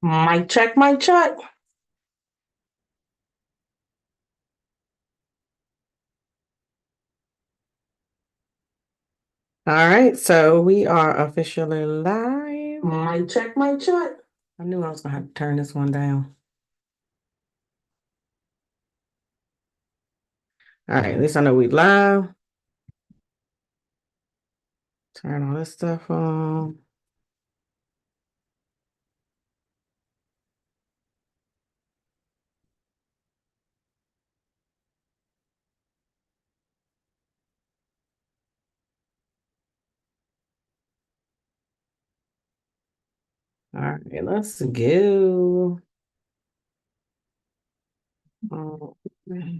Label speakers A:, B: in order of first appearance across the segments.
A: Mic check, mic check. All right, so we are officially live. Mic check, mic check. I knew I was gonna have to turn this one down. All right, at least I know we live. Turn all this stuff on. All right, let's go. Oh, do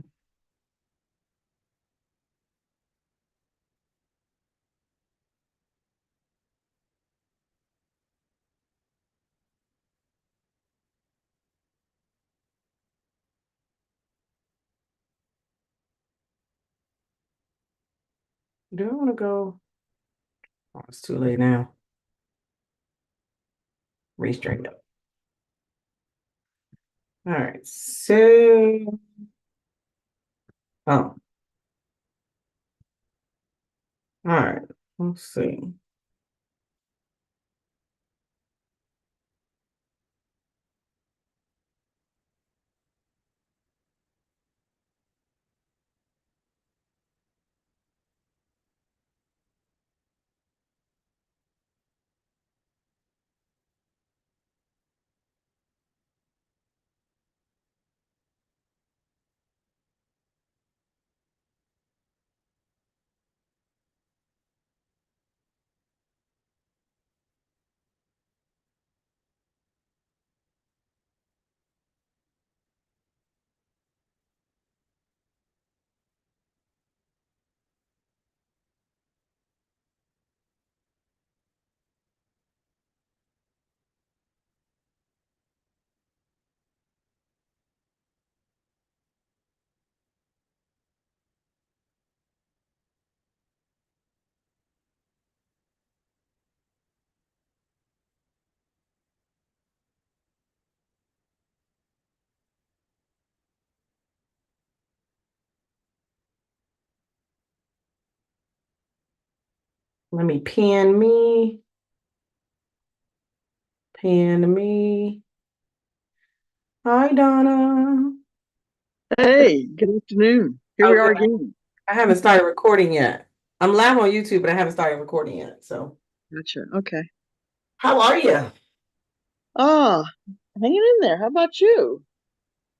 A: I want to go? Oh, it's too late now. Restraight up. All right, so oh, all right. Let's see. Let me pin me. Pin me. Hi, Donna.
B: Hey, good afternoon. Here
A: Oh,
B: we are
A: good.
B: again.
A: I haven't started recording yet. I'm live on YouTube, but I haven't started recording yet. So,
B: Gotcha. Okay.
A: how are you?
B: Ah, hanging in there. How about you?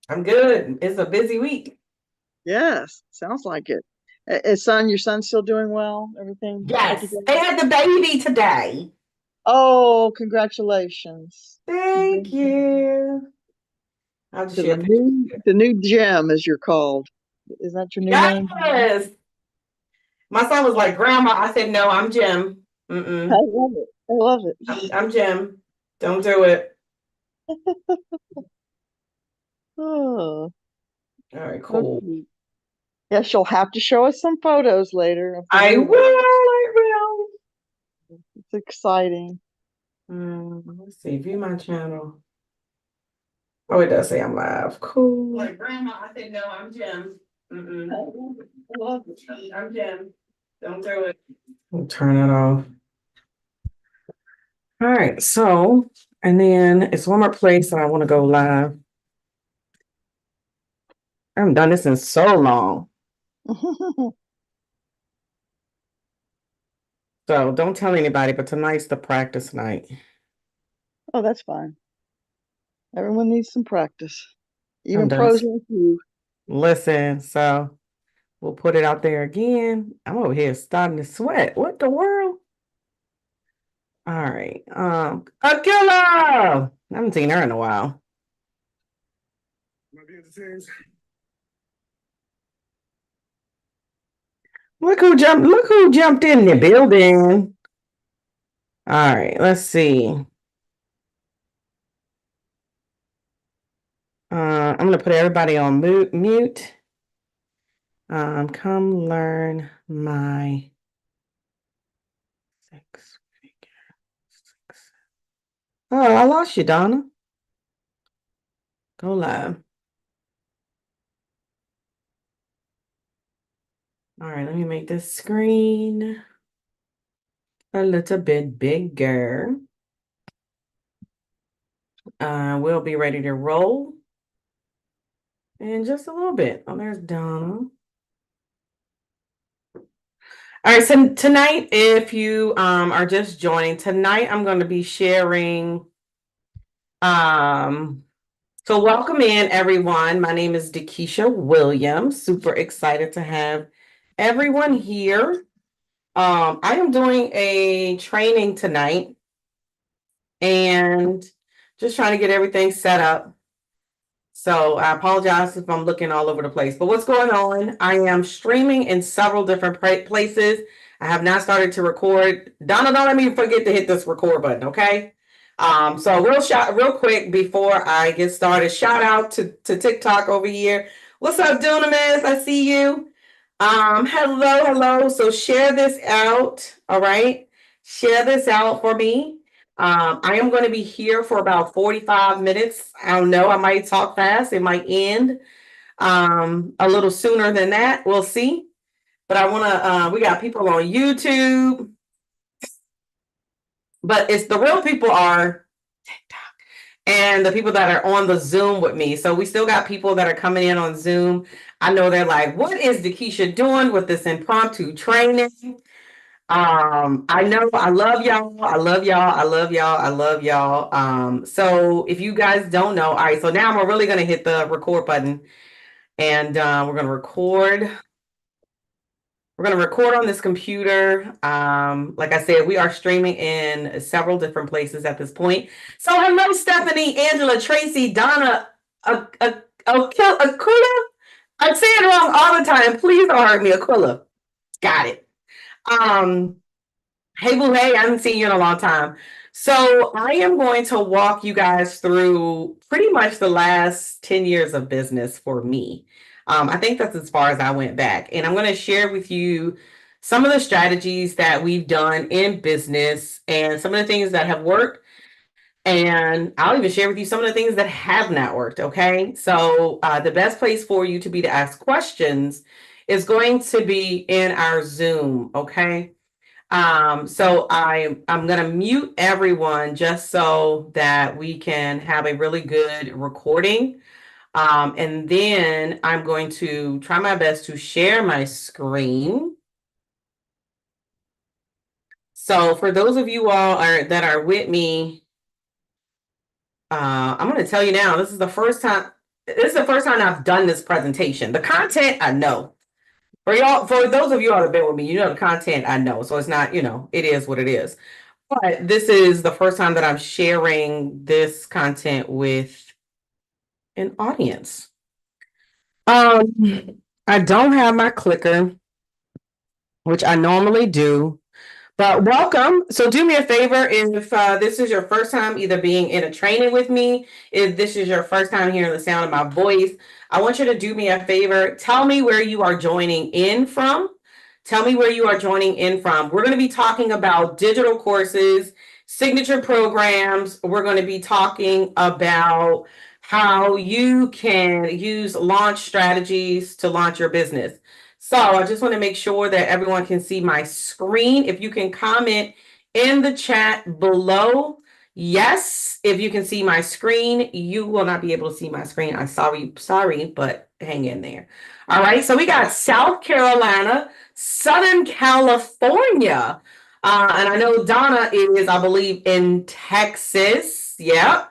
A: I'm good. It's a busy week.
B: Yes, sounds like it. Your son's still doing well? Everything put
A: Yes,
B: together?
A: they had the baby today.
B: Oh, congratulations.
A: Thank
B: Congratulations.
A: you. I'll just
B: To
A: share
B: the
A: a picture.
B: new gem, as you're called. Is that your new name?
A: Yes. My son was like, Grandma. I said, no, I'm Jim.
B: I
A: Mm-mm.
B: love it. I love
A: I'm Jim. Don't do it.
B: it. Oh,
A: All right,
B: so
A: cool.
B: cute. Yes, you'll have to show us some photos later of the
A: I
B: new
A: will.
B: one.
A: I will.
B: It's exciting.
A: Let's see. View my channel. Oh, it does say I'm live. Cool. Like, Grandma, I said, no, I'm Jim.
B: I
A: Mm-mm.
B: love it.
A: I'm Jim. Don't do it. We'll turn it off. All right. So, and then it's one more place that I want to go live. I haven't done this in so long. So don't tell anybody, but tonight's the practice night.
B: Oh, that's fine. Everyone needs some practice,
A: I'm
B: even
A: done.
B: pros like you.
A: Listen, so we'll put it out there again. I'm over here starting to sweat. What the world? All right. Akila! I haven't seen her in a while. Look who jumped in the building. All right, let's see. I'm gonna put everybody on mute. Come learn my six figure. Oh, I lost you, Donna. Go live. All right, let me make this screen a little bit bigger. We'll be ready to roll in just a little bit. Oh, there's Donna. All right, so tonight, if you are just joining, tonight I'm going to be sharing. So welcome in, everyone. My name is Dakisha Williams. Super excited to have everyone here. I am doing a training tonight and just trying to get everything set up. So I apologize if I'm looking all over the place. But what's going on? I am streaming in several different places. I have not started to record. Donna, don't let me forget to hit this record button, okay? So real quick before I get started, shout out to TikTok over here. What's up, Dunamis? I see you. Hello. So share this out, all right? Share this out for me. I am going to be here for about 45 minutes. I don't know. I might talk fast. It might end a little sooner than that. We'll see. But I want to, we got people on YouTube. But it's the real people are TikTok and the people that are on the Zoom with me. So we still got people that are coming in on Zoom. I know they're like, what is Dakisha doing with this impromptu training? I know I love y'all. I love y'all. I love y'all. I love y'all. So if you guys don't know, all right, so now we're really gonna hit the record button and we're gonna record. We're gonna record on this computer. Like I said, we are streaming in several different places at this point. So hello, Stephanie, Angela, Tracy, Donna, Aquila. I'm saying it wrong all the time. Please don't hurt me, Aquila. Got it. Hey, Boo, hey, I haven't seen you in a long time. So I am going to walk you guys through pretty much the last 10 years of business for me. I think that's as far as I went back. And I'm going to share with you some of the strategies that we've done in business and some of the things that have worked. And I'll even share with you some of the things that have not worked. Okay. So the best place for you to be to ask questions is going to be in our Zoom. Okay. So I'm gonna mute everyone just so that we can have a really good recording. And then I'm going to try my best to share my screen. So for those of you all that are with me, I'm going to tell you now, this is the first time I've done this presentation. The content, I know. For those of you all that have been with me, you know the content I know. So it's not, it is what it is. But this is the first time that I'm sharing this content with an audience. I don't have my clicker, which I normally do. But welcome. So do me a favor, if this is your first time either being in a training with me, if this is your first time hearing the sound of my voice, I want you to do me a favor. Tell me where you are joining in from. Tell me where you are joining in from. We're going to be talking about digital courses, signature programs. We're going to be talking about how you can use launch strategies to launch your business. So I just want to make sure that everyone can see my screen. If you can comment in the chat below, yes, if you can see my screen. You will not be able to see my screen. I'm sorry, but hang in there. All right, so we got South Carolina, Southern California, and I know Donna is, I believe, in Texas. Yep.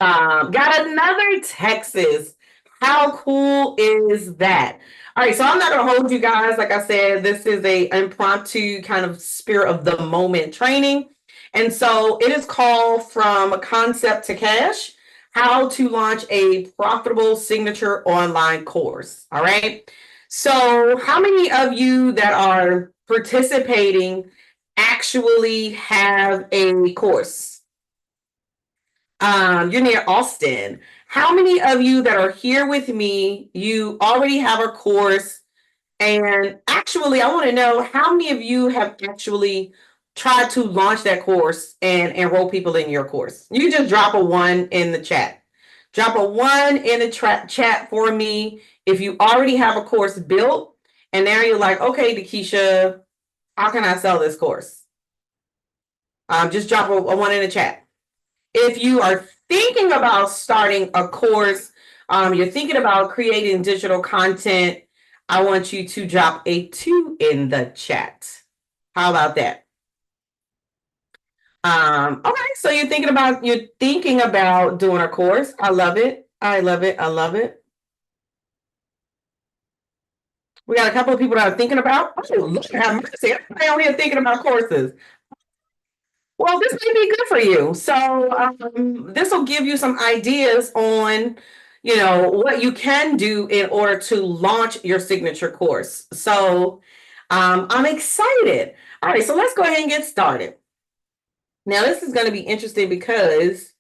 A: Got another Texas. How cool is that? All right, so I'm not gonna hold you guys. Like I said, this is a impromptu kind of spirit of the moment training. And so it is called From Concept to Cash, How to Launch a Profitable Signature Online Course. All right. So how many of you that are participating actually have a course? You're near Austin. How many of you that are here with me, you already have a course? And actually, I want to know how many of you have actually tried to launch that course and enroll people in your course? You just drop a 1 in the chat. Drop a 1 in the chat for me if you already have a course built and now you're like, okay, Dakisha, how can I sell this course? Just drop a 1 in the chat. If you are thinking about starting a course, you're thinking about creating digital content, I want you to drop a 2 in the chat. How about that? Okay, so you're thinking about doing a course. I love it. I love it. I love it. We got a couple of people that are thinking about. Oh, look at mercy! Everybody out here thinking about courses. Well, this may be good for you. So this will give you some ideas on, what you can do in order to launch your signature course. So I'm excited. All right, so let's go ahead and get started. Now, this is going to be interesting because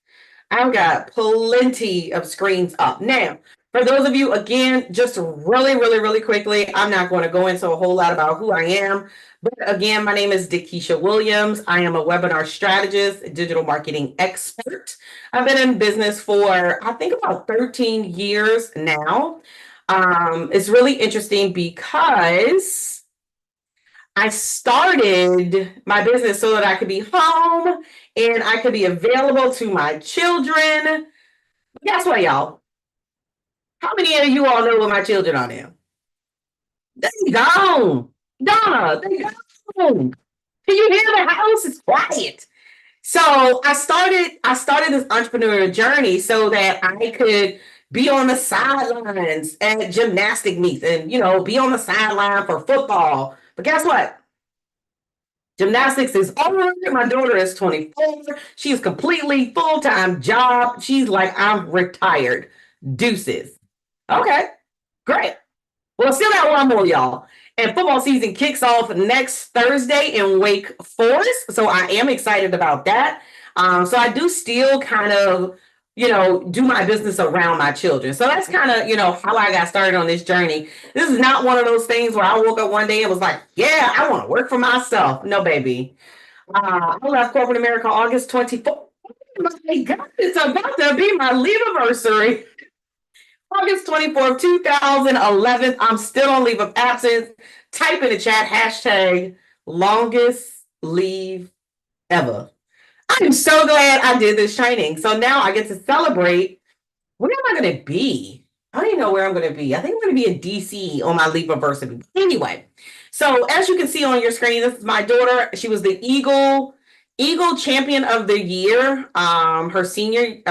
A: I've got plenty of screens up. Now, for those of you, again, just really, really, really quickly, I'm not going to go into a whole lot about who I am. But again, my name is Dakisha Williams. I am a webinar strategist, digital marketing expert. I've been in business for, I think, about 13 years now. It's really interesting because I started my business so that I could be home and I could be available to my children. Guess what, y'all? How many of you all know what my children are now? They gone. Donna, they gone. Can you hear the house? It's quiet. So I started this entrepreneurial journey so that I could be on the sidelines at gymnastic meets and be on the sideline for football. But guess what? Gymnastics is over. My daughter is 24. She's completely full-time job. She's like, I'm retired. Deuces. Okay, great. Well, still got one more, y'all. And football season kicks off next Thursday in Wake Forest. So I am excited about that. So I do still kind of, do my business around my children. So that's kind of, how I got started on this journey. This is not one of those things where I woke up one day and was like, yeah, I want to work for myself. No, baby. I left corporate America August 24th. Oh my God, it's about to be my leave anniversary. August 24th, 2011. I'm still on leave of absence. Type in the chat hashtag longest leave ever. I'm so glad I did this training. So now I get to celebrate. Where am I going to be? I don't even know where I'm going to be. I think I'm going to be in DC on my leave anniversary. Anyway, so as you can see on your screen, this is my daughter. She was the Eagle Champion of the Year. I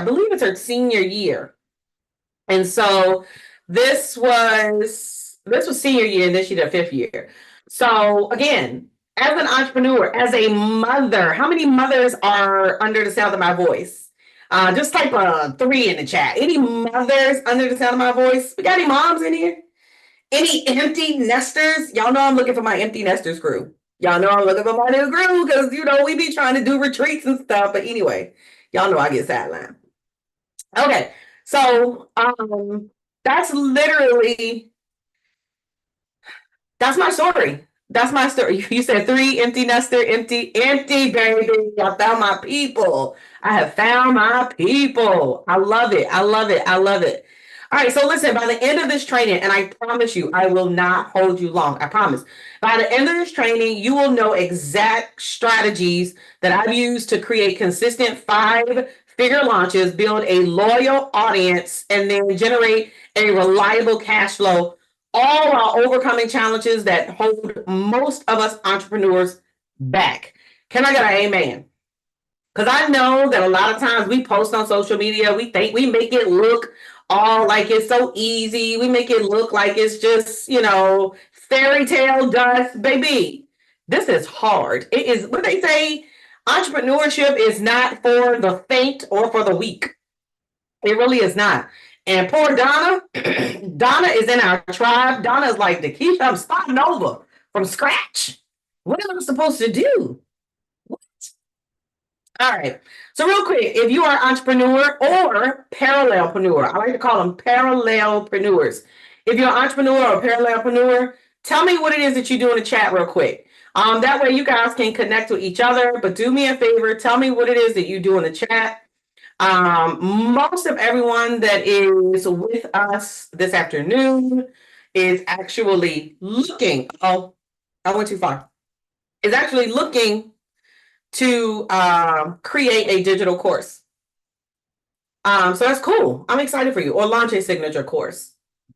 A: believe it's her senior year. And so this was senior year, and then she did 5th year. So again, as an entrepreneur, as a mother, how many mothers are under the sound of my voice? Just type a 3 in the chat. Any mothers under the sound of my voice? We got any moms in here? Any empty nesters? Y'all know I'm looking for my empty nesters crew. Y'all know I'm looking for my new crew because, we be trying to do retreats and stuff. But anyway, y'all know I get sidelined. Okay. So that's my story. That's my story. You said 3 empty nester, empty, baby. I found my people. I have found my people. I love it. I love it. I love it. All right. So listen, by the end of this training, and I promise you, I will not hold you long. I promise. By the end of this training, you will know exact strategies that I've used to create consistent 5-figure launches, build a loyal audience, and then generate a reliable cash flow, all while overcoming challenges that hold most of us entrepreneurs back. Can I get an amen? Because I know that a lot of times we post on social media, we think we make it look all like it's so easy. We make it look like it's just, fairy tale dust. Baby, this is hard. It is what they say. Entrepreneurship is not for the faint or for the weak. It really is not. And poor Donna, Donna is in our tribe. Donna is like, Dakisha, I'm starting over from scratch. What am I supposed to do? What? All right. So real quick, if you are an entrepreneur or parallelpreneur, I like to call them parallelpreneurs. If you're an entrepreneur or parallelpreneur, tell me what it is that you do in the chat real quick. That way you guys can connect with each other. But do me a favor, tell me what it is that you do in the chat. Most of everyone that is with us this afternoon is actually looking. Oh, I went too far. Is actually looking to create a digital course. So that's cool. I'm excited for you. Or launch a signature course.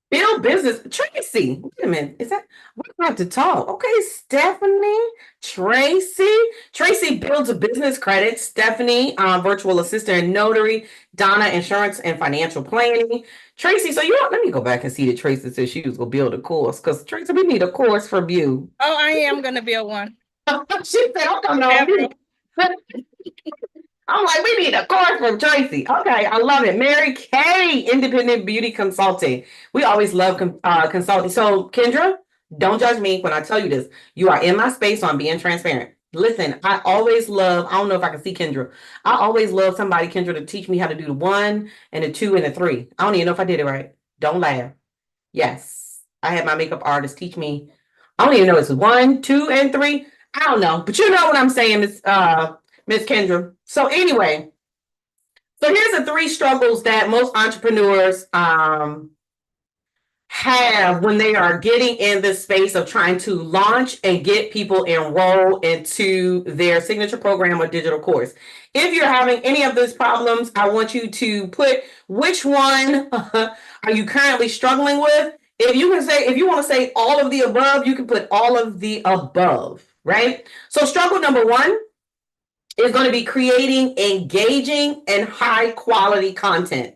A: Build business. Tracy, wait a minute. Is that we're gonna have to talk? Okay, Stephanie, Tracy. Tracy builds a business credit. Stephanie, virtual assistant and notary. Donna, insurance and financial planning. Tracy, so let me go back and see that Tracy said she was gonna build a course because Tracy, we need a course from you.
C: Oh, I am gonna build one.
A: She said, I'm coming on me. I'm like, we need a course from Tracy. Okay, I love it. Mary Kay, independent beauty consulting. We always love consulting. So, Kendra, don't judge me when I tell you this. You are in my space, so I'm being transparent. Listen, I always love, I don't know if I can see Kendra. I always love somebody, Kendra, to teach me how to do the 1 and the 2 and the 3. I don't even know if I did it right. Don't laugh. Yes, I had my makeup artist teach me. I don't even know it's 1, 2, and 3. I don't know, but you know what I'm saying, Miss Kendra. So anyway, so here's the 3 struggles that most entrepreneurs have when they are getting in this space of trying to launch and get people enrolled into their signature program or digital course. If you're having any of those problems, I want you to put which one are you currently struggling with. If you want to say all of the above, you can put all of the above, right? So struggle number 1 is going to be creating engaging and high quality content.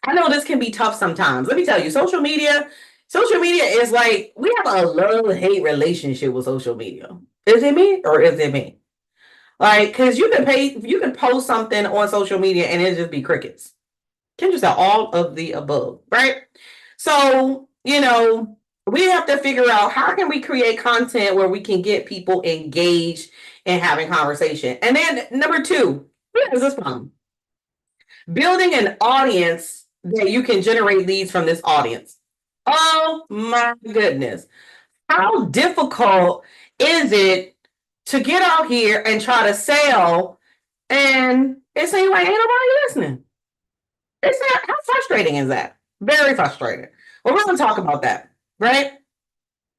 A: I know this can be tough sometimes. Let me tell you, social media is like, we have a love-hate relationship with social media. Is it me or is it me? Like, because you can post something on social media and it just be crickets. Can just say all of the above, right? So, we have to figure out how can we create content where we can get people engaged and having conversation. And then number 2, what is this problem? Building an audience that you can generate leads from this audience. Oh my goodness. How difficult is it to get out here and try to sell and it seems like ain't nobody listening? It's not, how frustrating is that? Very frustrating. Well, we're going to talk about that, right?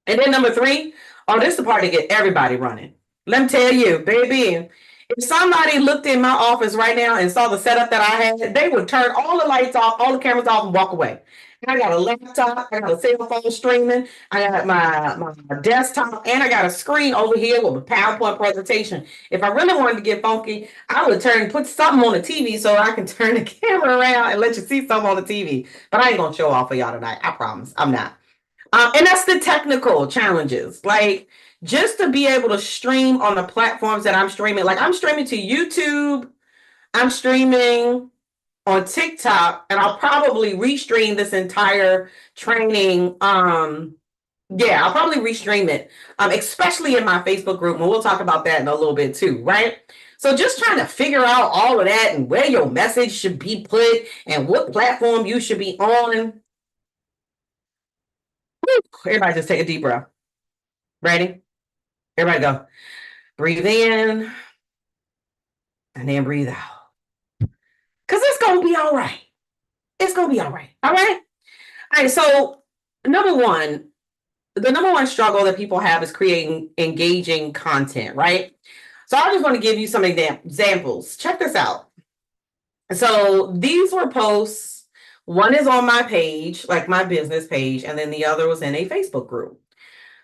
A: And then number 3, this is the part to get everybody running. Let me tell you, baby, if somebody looked in my office right now and saw the setup that I had, they would turn all the lights off, all the cameras off, and walk away. I got a laptop, I got a cell phone streaming, I got my desktop, and I got a screen over here with a PowerPoint presentation. If I really wanted to get funky, I would put something on the TV so I can turn the camera around and let you see something on the TV. But I ain't gonna show off for y'all tonight. I promise. I'm not. And that's the technical challenges. Like, just to be able to stream on the platforms that I'm streaming. Like, I'm streaming to YouTube, I'm streaming on TikTok, and I'll probably restream this entire training. Yeah, I'll probably restream it, especially in my Facebook group, and we'll talk about that in a little bit too, right? So just trying to figure out all of that and where your message should be put and what platform you should be on. Everybody just take a deep breath. Ready? Everybody go. Breathe in and then breathe out. Because it's going to be all right. It's going to be all right. All right? All right, so the number one struggle that people have is creating engaging content, right? So I just want to give you some examples. Check this out. So these were posts. One is on my page, like my business page, and then the other was in a Facebook group.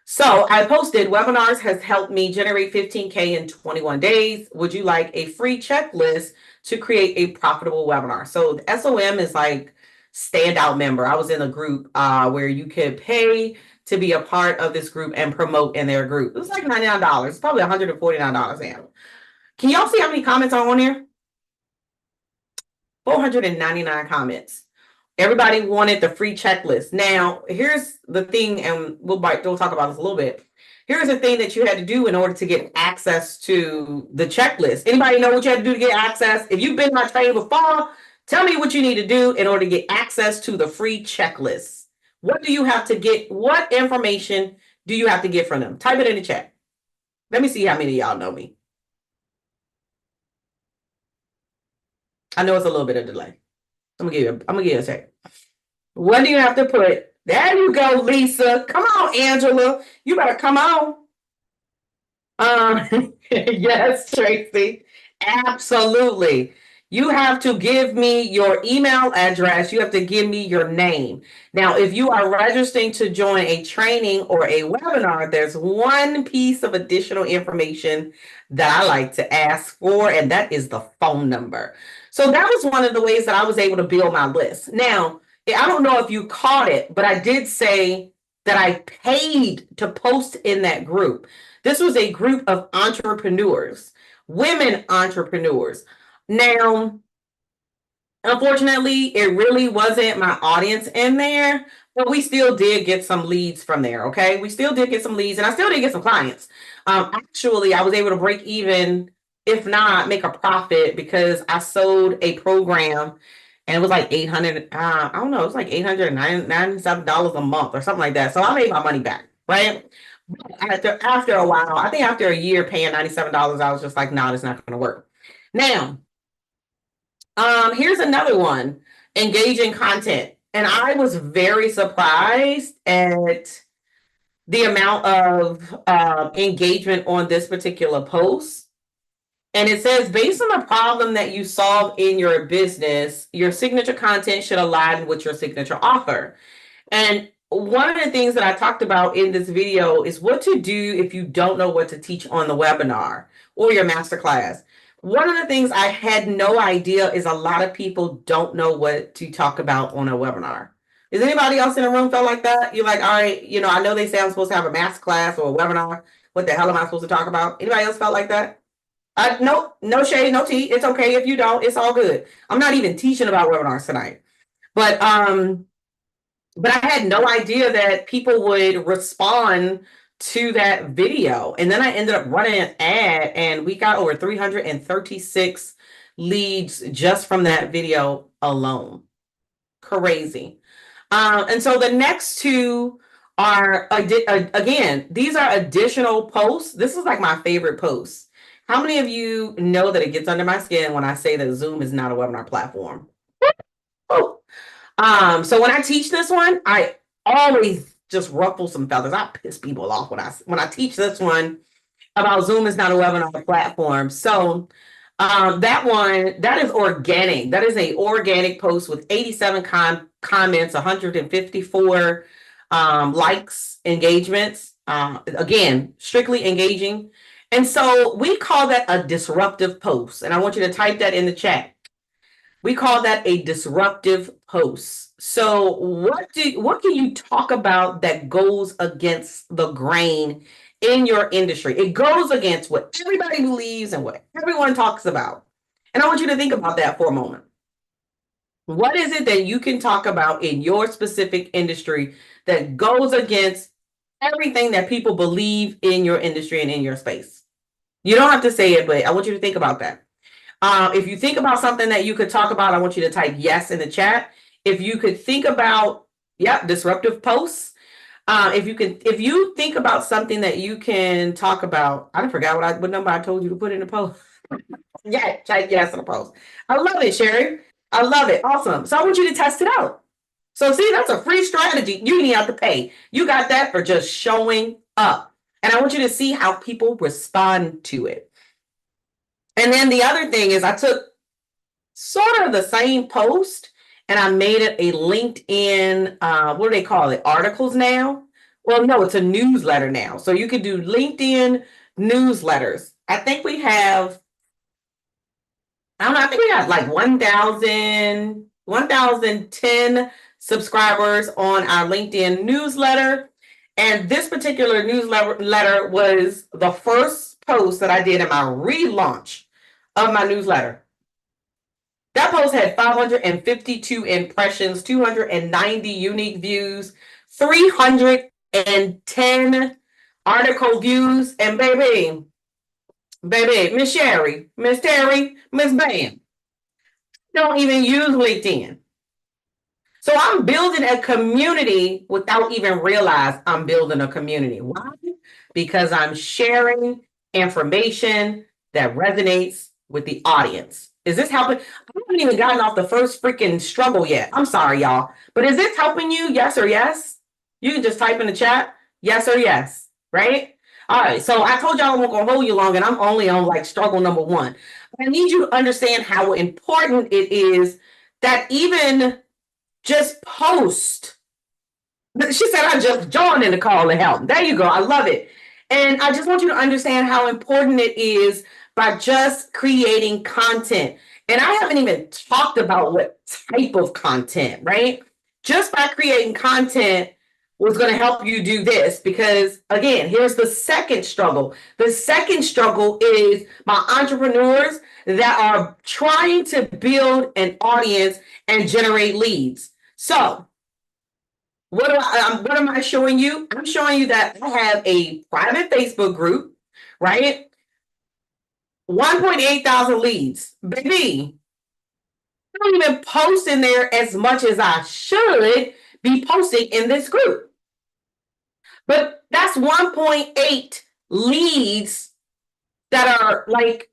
A: So I posted, webinars has helped me generate 15K in 21 days. Would you like a free checklist to create a profitable webinar? So the SOM is like standout member. I was in a group where you could pay to be a part of this group and promote in their group. It was like $99. It's probably $149 now. Can y'all see how many comments are on here? 499 comments. Everybody wanted the free checklist. Now, here's the thing, and we'll talk about this a little bit. Here's the thing that you had to do in order to get access to the checklist. Anybody know what you had to do to get access? If you've been in my training before, tell me what you need to do in order to get access to the free checklist. What do you have to get? What information do you have to get from them? Type it in the chat. Let me see how many of y'all know me. I know it's a little bit of delay. I'm gonna give you a second. What do you have to put? There you go, Lisa. Come on, Angela. You better come on. Yes, Tracy. Absolutely. You have to give me your email address. You have to give me your name. Now, if you are registering to join a training or a webinar, there's one piece of additional information that I like to ask for, and that is the phone number. So that was one of the ways that I was able to build my list. Now, I don't know if you caught it, but I did say that I paid to post in that group. This was a group of entrepreneurs, women entrepreneurs. Now, unfortunately, it really wasn't my audience in there, but we still did get some leads from there. Okay. We still did get some leads and I still did get some clients. Actually, I was able to break even, if not make a profit, because I sold a program and it was like 800, I don't know, it was like $897 a month or something like that. So I made my money back, right? After a while, I think after a year paying $97, I was just like, no, it's not going to work. Now, here's another one, engaging content. And I was very surprised at the amount of engagement on this particular post. And it says, based on the problem that you solve in your business, your signature content should align with your signature offer. And one of the things that I talked about in this video is what to do if you don't know what to teach on the webinar or your masterclass. One of the things I had no idea is a lot of people don't know what to talk about on a webinar. Is anybody else in the room felt like that? You're like, all right, I know they say I'm supposed to have a masterclass or a webinar. What the hell am I supposed to talk about? Anybody else felt like that? No shade, no tea. It's okay if you don't. It's all good. I'm not even teaching about webinars tonight. But I had no idea that people would respond to that video. And then I ended up running an ad and we got over 336 leads just from that video alone. Crazy. And so the next two are, again, these are additional posts. This is like my favorite posts. How many of you know that it gets under my skin when I say that Zoom is not a webinar platform? Oh. So when I teach this one, I always just ruffle some feathers. I piss people off when I teach this one about Zoom is not a webinar platform. So that one, that is organic. That is a organic post with 87 comments, 154 likes, engagements. Again, strictly engaging. And so we call that a disruptive post. And I want you to type that in the chat. We call that a disruptive post. So what can you talk about that goes against the grain in your industry? It goes against what everybody believes and what everyone talks about. And I want you to think about that for a moment. What is it that you can talk about in your specific industry that goes against everything that people believe in your industry and in your space? You don't have to say it, but I want you to think about that. If you think about something that you could talk about, I want you to type yes in the chat. If you could think about, disruptive posts. If you think about something that you can talk about, I forgot what number I told you to put in the post. Yeah, type yes in the post. I love it, Sherry. I love it. Awesome. So I want you to test it out. So see, that's a free strategy. You didn't have to pay. You got that for just showing up. And I want you to see how people respond to it. And then the other thing is I took sort of the same post and I made it a LinkedIn, what do they call it? Articles now? Well, no, it's a newsletter now. So you can do LinkedIn newsletters. I think we have, I don't know, I think we got like 1,010 subscribers on our LinkedIn newsletter. And this particular newsletter was the first post that I did in my relaunch of my newsletter. That post had 552 impressions, 290 unique views, 310 article views, and baby, Miss Sherry, Miss Terry, Miss Bam don't even use LinkedIn. So I'm building a community without even realize I'm building a community. Why? Because I'm sharing information that resonates with the audience. Is this helping? I haven't even gotten off the first freaking struggle yet. I'm sorry, y'all. But is this helping you? Yes or yes? You can just type in the chat, yes or yes, right? All right, so I told y'all I won't gonna hold you long, and I'm only on like struggle number one. But I need you to understand how important it is that even just post. She said, I just joined in the call to help. There you go. I love it. And I just want you to understand how important it is by just creating content. And I haven't even talked about what type of content, right? Just by creating content was going to help you do this because, again, here's the second struggle. The second struggle is my entrepreneurs that are trying to build an audience and generate leads. So, what am I showing you? I'm showing you that I have a private Facebook group, right? 1.8 thousand leads. Baby, I don't even post in there as much as I should be posting in this group. But that's 1.8 leads that are like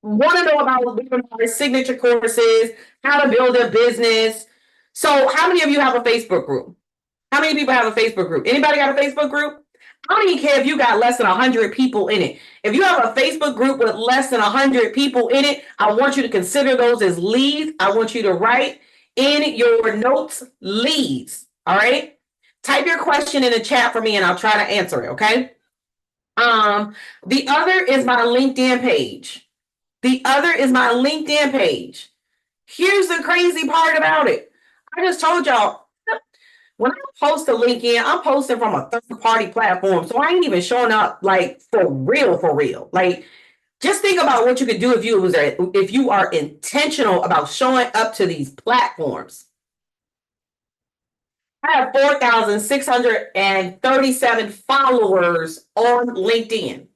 A: want to know about webinars, signature courses, how to build a business. So how many of you have a Facebook group? How many people have a Facebook group? Anybody got a Facebook group? I don't even care if you got less than 100 people in it. If you have a Facebook group with less than 100 people in it, I want you to consider those as leads. I want you to write in your notes leads. All right. Type your question in the chat for me and I'll try to answer it. Okay. The other is my LinkedIn page. The other is my LinkedIn page. Here's the crazy part about it. I just told y'all, when I post to LinkedIn, I'm posting from a third-party platform. So I ain't even showing up like for real, for real. Like, just think about what you could do if you are intentional about showing up to these platforms. I have 4,637 followers on LinkedIn.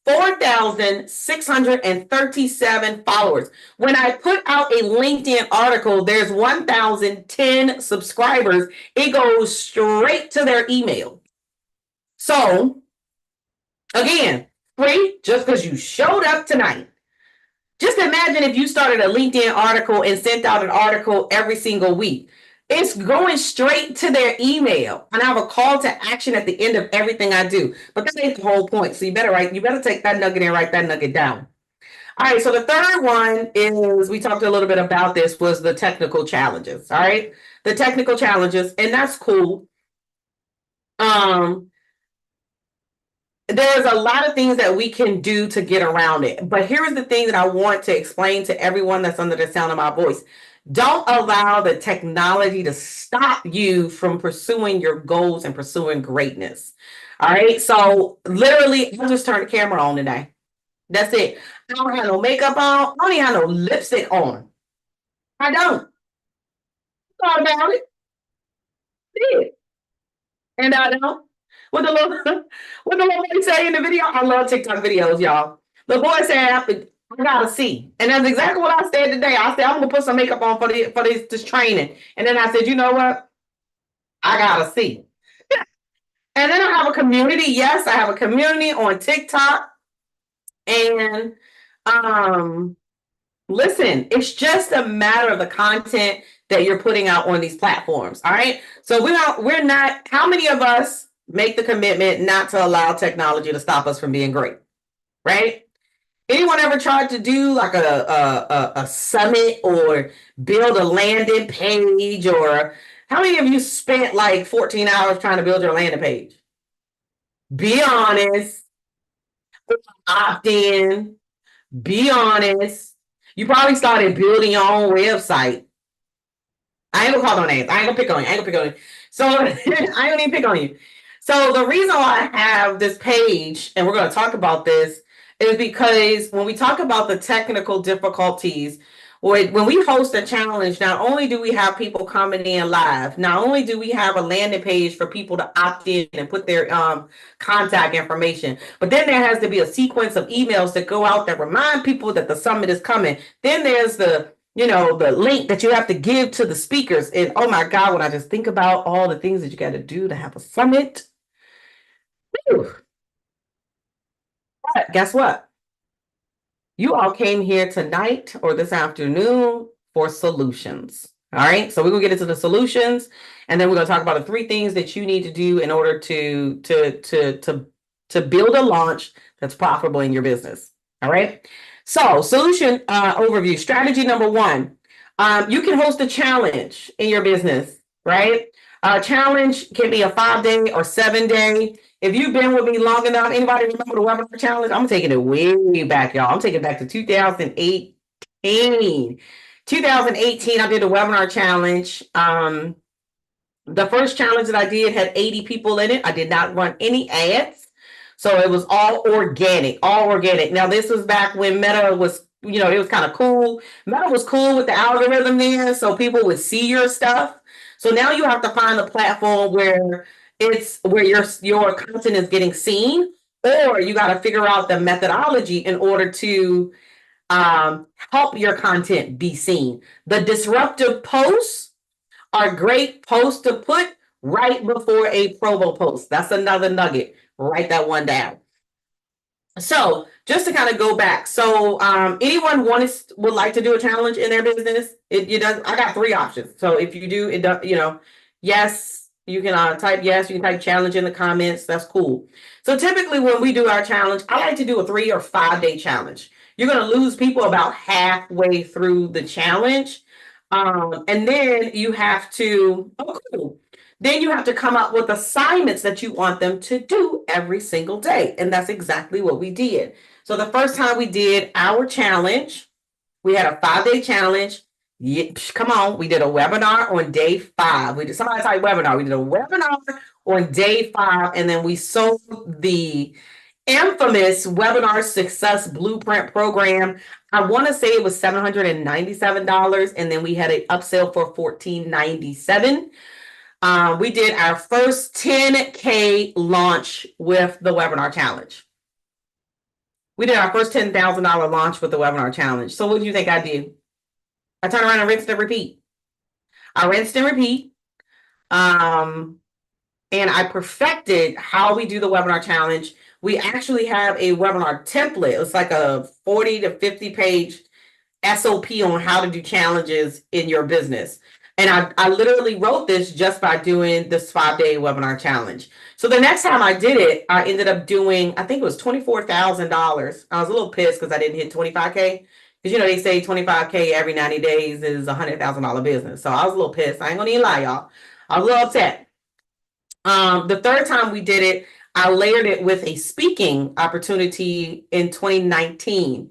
A: 4,637 followers. When I put out a LinkedIn article, there's 1,010 subscribers. It goes straight to their email. So, again, free just because you showed up tonight. Just imagine if you started a LinkedIn article and sent out an article every single week. It's going straight to their email. And I have a call to action at the end of everything I do. But that ain't the whole point. So you better take that nugget and write that nugget down. All right. So the third one is we talked a little bit about this was the technical challenges. All right. The technical challenges, and that's cool. There's a lot of things that we can do to get around it. But here's the thing that I want to explain to everyone that's under the sound of my voice. Don't allow the technology to stop you from pursuing your goals and pursuing greatness. All right. So literally, I just turned the camera on today. That's it. I don't have no makeup on. I don't even have no lipstick on. I don't. Thought about it. Did. And I don't. What the little boy say in the video? I love TikTok videos, y'all. The boy said, I gotta see. And that's exactly what I said today. I said, I'm gonna put some makeup on for this training. And then I said, you know what? I gotta see. And then I have a community. Yes, I have a community on TikTok. And listen, it's just a matter of the content that you're putting out on these platforms. All right. So we're not, how many of us make the commitment not to allow technology to stop us from being great? Right? Anyone ever tried to do like a summit or build a landing page? Or how many of you spent like 14 hours trying to build your landing page? Be honest. Opt in. Be honest. You probably started building your own website. I ain't gonna call no names. I ain't gonna pick on you. So I ain't gonna even pick on you. So the reason why I have this page, and we're gonna talk about this, is because when we talk about the technical difficulties, when we host a challenge, not only do we have people coming in live, not only do we have a landing page for people to opt in and put their contact information, but then there has to be a sequence of emails that go out that remind people that the summit is coming. Then there's the link that you have to give to the speakers. And oh my God, when I just think about all the things that you got to do to have a summit. Whew. But guess what? You all came here tonight or this afternoon for solutions. All right. So we're gonna get into the solutions, and then we're gonna talk about the three things that you need to do in order to build a launch that's profitable in your business. All right. So solution overview. Strategy number one. You can host a challenge in your business, right? A challenge can be a 5-day or 7-day. If you've been with me long enough, anybody remember the webinar challenge? I'm taking it way back, y'all. I'm taking it back to 2018. 2018, I did a webinar challenge. The first challenge that I did had 80 people in it. I did not run any ads. So it was all organic, all organic. Now, this was back when Meta was, it was kind of cool. Meta was cool with the algorithm then, so people would see your stuff. So now you have to find a platform where your content is getting seen, or you got to figure out the methodology in order to help your content be seen. The disruptive posts are great posts to put right before a promo post. That's another nugget. Write that one down. So just to kind of go back, so anyone would like to do a challenge in their business? I got three options. So if you do, it does, yes, you can type yes, you can type challenge in the comments. That's cool. So typically when we do our challenge, I like to do a 3 or 5-day challenge. You're going to lose people about halfway through the challenge. And then you have to, cool. Then you have to come up with assignments that you want them to do every single day. And that's exactly what we did. So the first time we did our challenge, we had a 5-day challenge. Come on, we did a webinar on day 5. We did somebody type webinar. We did a webinar on day 5, and then we sold the infamous Webinar Success Blueprint program. I want to say it was $797, and then we had an upsell for $1,497. We did our first 10K launch with the webinar challenge. We did our first $10,000 launch with the webinar challenge. So what do you think I did? I turned around and rinsed and repeat. I rinsed and repeat. And I perfected how we do the webinar challenge. We actually have a webinar template. It's like a 40 to 50 page SOP on how to do challenges in your business. And I literally wrote this just by doing this 5-day webinar challenge. So the next time I did it, I ended up doing, I think it was $24,000. I was a little pissed because I didn't hit 25K. Because, they say 25K every 90 days is a $100,000 business. So I was a little pissed. I ain't gonna even lie, y'all. I was a little upset. The third time we did it, I layered it with a speaking opportunity in 2019.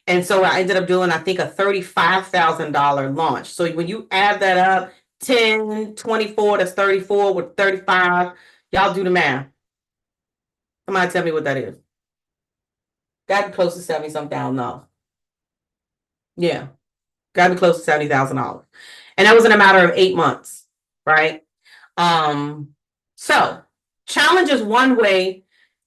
A: And so I ended up doing, I think, a $35,000 launch. So when you add that up, 10, 24, that's 34 with 35. Y'all do the math. Somebody tell me what that is. Got to be close to 70-something thousand dollars. Yeah. Got to be close to $70,000. And that was in a matter of 8 months, right? So challenge is one way,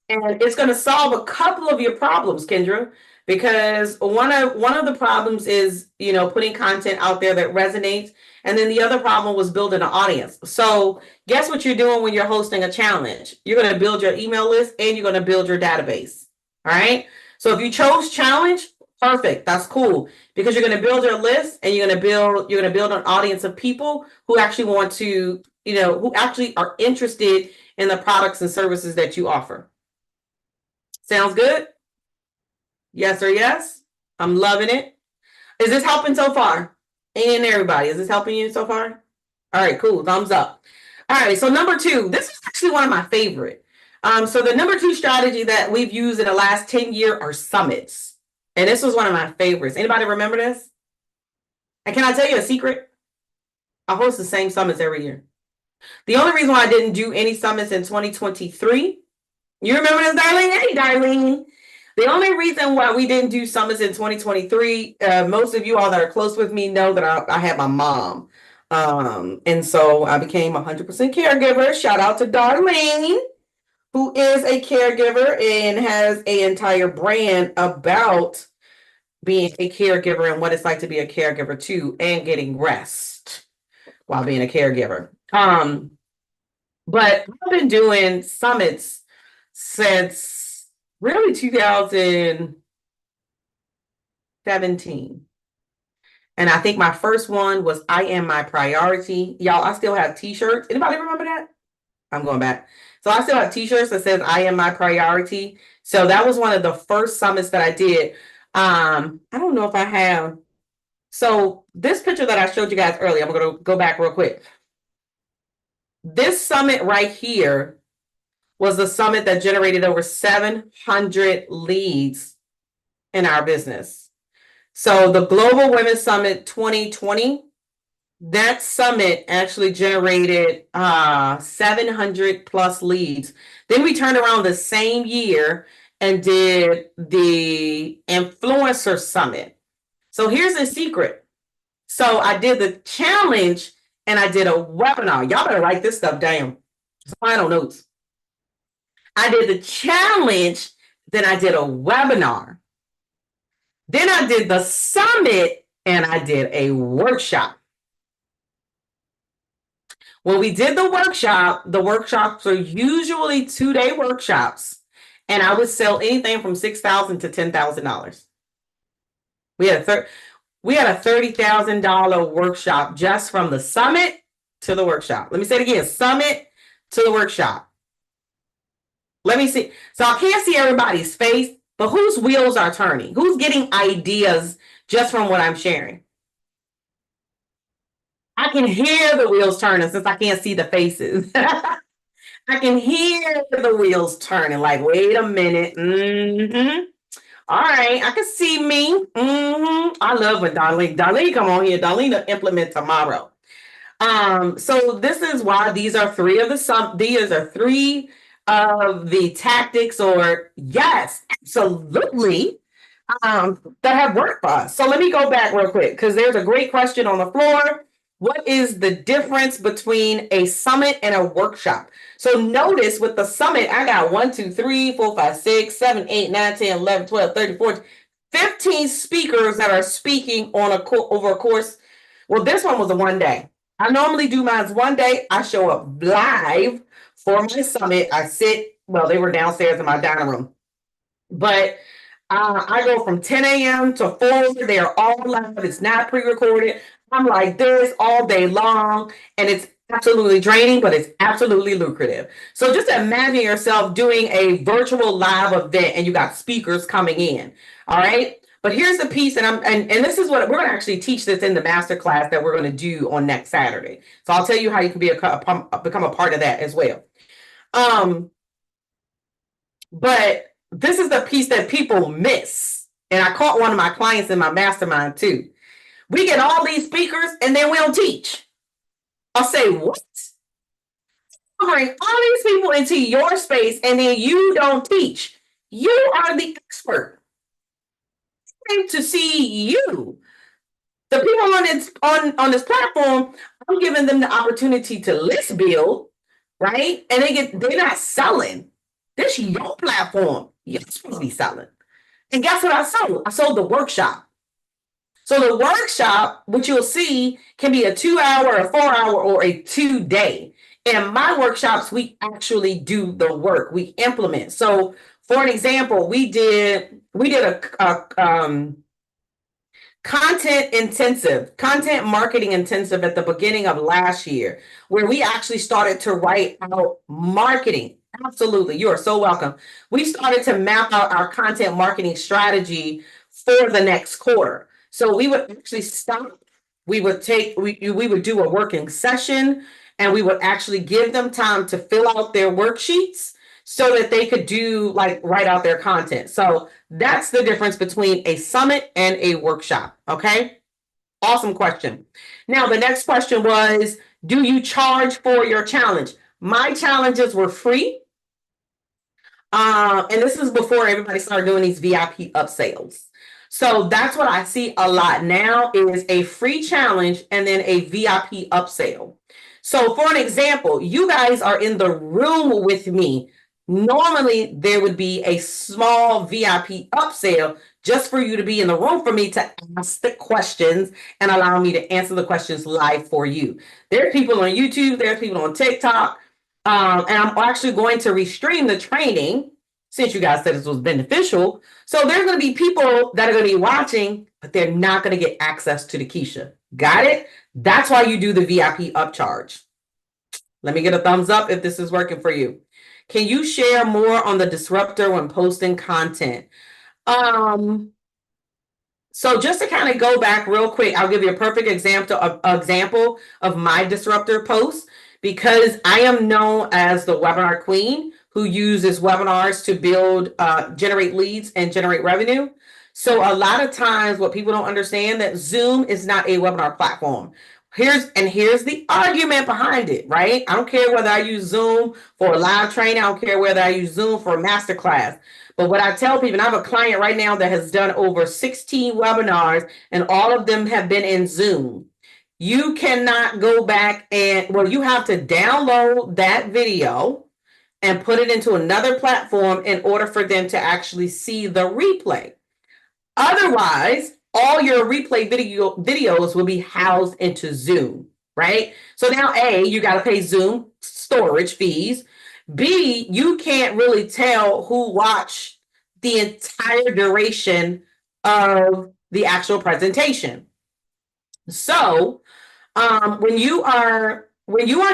A: and it's going to solve a couple of your problems, Kendra, because one of the problems is, putting content out there that resonates. And then the other problem was building an audience. So guess what you're doing when you're hosting a challenge? You're going to build your email list and you're going to build your database. All right. So if you chose challenge, perfect. That's cool, because you're going to build your list and you're going to build an audience of people who actually want to, who actually are interested in the products and services that you offer. Sounds good? Yes or yes? I'm loving it. Is this helping so far? And everybody, is this helping you so far? All right, cool. Thumbs up. All right, so number 2, this is actually one of my favorite. So the number 2 strategy that we've used in the last 10 years are summits. And this was one of my favorites. Anybody remember this? And can I tell you a secret? I host the same summits every year. The only reason why I didn't do any summits in 2023, you remember this, Darlene? Hey, Darlene. The only reason why we didn't do summits in 2023, most of you all that are close with me know that I had my mom. And so I became 100% caregiver. Shout out to Darlene, who is a caregiver and has an entire brand about being a caregiver and what it's like to be a caregiver too, and getting rest while being a caregiver. But I've been doing summits since really 2000. 2017. And I think my first one was I Am My Priority. Y'all, I still have t-shirts. Anybody remember that? I'm going back. So I still have t-shirts that says I Am My Priority. So that was one of the first summits that I did. I don't know if I have. So this picture that I showed you guys earlier, I'm going to go back real quick. This summit right here was the summit that generated over 700 leads in our business. So the Global Women's Summit 2020, that summit actually generated 700 plus leads. Then we turned around the same year and did the Influencer Summit. So here's the secret. So I did the challenge and I did a webinar. Y'all better write this stuff down. It's final notes. I did the challenge, then I did a webinar. Then I did the summit and I did a workshop. When we did the workshops are usually 2-day workshops, and I would sell anything from $6,000 to $10,000. We had a $30,000 workshop just from the summit to the workshop. Let me say it again: summit to the workshop. Let me see. So I can't see everybody's face, but whose wheels are turning? Who's getting ideas just from what I'm sharing? I can hear the wheels turning since I can't see the faces. I can hear the wheels turning, like, wait a minute. All right, I can see me. I love when Darlene come on here. Darlene will implement tomorrow. So this is why these are three of the tactics, or yes, absolutely, that have worked for us. So let me go back real quick because there's a great question on the floor. What is the difference between a summit and a workshop? So notice with the summit, I got 1, 2, 3, 4, 5, 6, 7, 8, 9, 10, 11, 12, 13, 14, 15 speakers that are speaking on over a course. Well, this one was a 1 day. I normally do mine 1 day. I show up live for my summit. I sit, well, they were downstairs in my dining room, but I go from 10 a.m. to 4. They are all live. It's not pre-recorded. I'm like this all day long, and it's absolutely draining, but it's absolutely lucrative. So just imagine yourself doing a virtual live event and you got speakers coming in. All right. But here's the piece, and this is what we're going to actually teach this in the masterclass that we're going to do on next Saturday. So I'll tell you how you can become a part of that as well. But this is the piece that people miss. And I caught one of my clients in my mastermind too. We get all these speakers and then we don't teach. I'll say, what? Bring all these people into your space and then you don't teach. You are the expert. To see you. The people on this platform, I'm giving them the opportunity to list build, right? And they're not selling. This is your platform. You're supposed to be selling. And guess what I sold? I sold the workshop. So the workshop, which you'll see, can be a 2-hour, a 4-hour, or a 2-day. In my workshops, we actually do the work. We implement. So for an example, we did a content marketing intensive at the beginning of last year, where we actually started to write out marketing. Absolutely. You are so welcome. We started to map out our content marketing strategy for the next quarter. So we would actually stop. We would do a working session, and we would actually give them time to fill out their worksheets so that they could write out their content. So that's the difference between a summit and a workshop. Okay. Awesome question. Now, the next question was, do you charge for your challenge? My challenges were free. And this is before everybody started doing these VIP upsales. So that's what I see a lot now is a free challenge and then a VIP upsale. So for an example, you guys are in the room with me. Normally, there would be a small VIP upsale just for you to be in the room for me to ask the questions and allow me to answer the questions live for you. There are people on YouTube, there are people on TikTok, and I'm actually going to restream the training since you guys said this was beneficial. So there's going to be people that are going to be watching but they're not going to get access to the Keisha. Got it? That's why you do the VIP upcharge. Let me get a thumbs up if this is working for you. Can you share more on the disruptor when posting content? So just to kind of go back real quick, I'll give you a perfect example of my disruptor post, because I am known as the webinar queen who uses webinars to build, generate leads and generate revenue. So a lot of times what people don't understand, that Zoom is not a webinar platform. Here's the argument behind it, right? I don't care whether I use Zoom for a live training. I don't care whether I use Zoom for a masterclass. But what I tell people, and I have a client right now that has done over 16 webinars, and all of them have been in Zoom. You cannot go back well, you have to download that video and put it into another platform in order for them to actually see the replay. Otherwise, all your replay videos will be housed into Zoom, right? So now, A, you got to pay Zoom storage fees. B, you can't really tell who watched the entire duration of the actual presentation. So when you are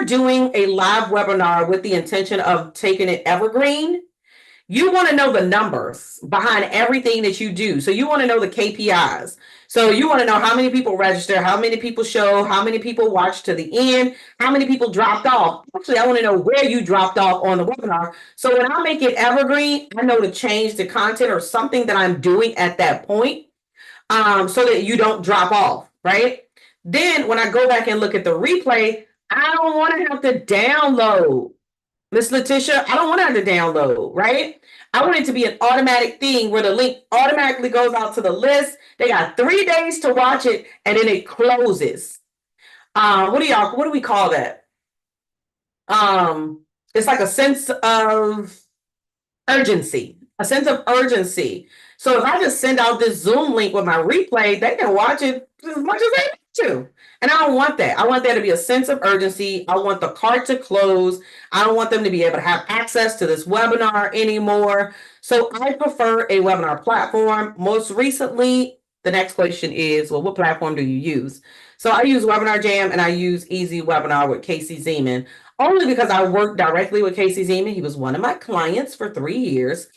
A: doing a live webinar with the intention of taking it evergreen, you want to know the numbers behind everything that you do. So you want to know the KPIs. So you want to know how many people register, how many people show, how many people watch to the end, how many people dropped off. Actually, I want to know where you dropped off on the webinar. So when I make it evergreen, I know to change the content or something that I'm doing at that point, so that you don't drop off, right? Then when I go back and look at the replay, I don't want to have to download. Miss Letitia, I don't want to have to download, right? I want it to be an automatic thing where the link automatically goes out to the list. They got 3 days to watch it, and then it closes. What do we call that? It's like a sense of urgency, So if I just send out this Zoom link with my replay, they can watch it as much as they need to. And I don't want that. I want there to be a sense of urgency. I want the cart to close. I don't want them to be able to have access to this webinar anymore. So I prefer a webinar platform. Most recently, the next question is, well, what platform do you use? So I use Webinar Jam and I use Easy Webinar with Casey Zeman, only because I worked directly with Casey Zeman. He was one of my clients for 3 years.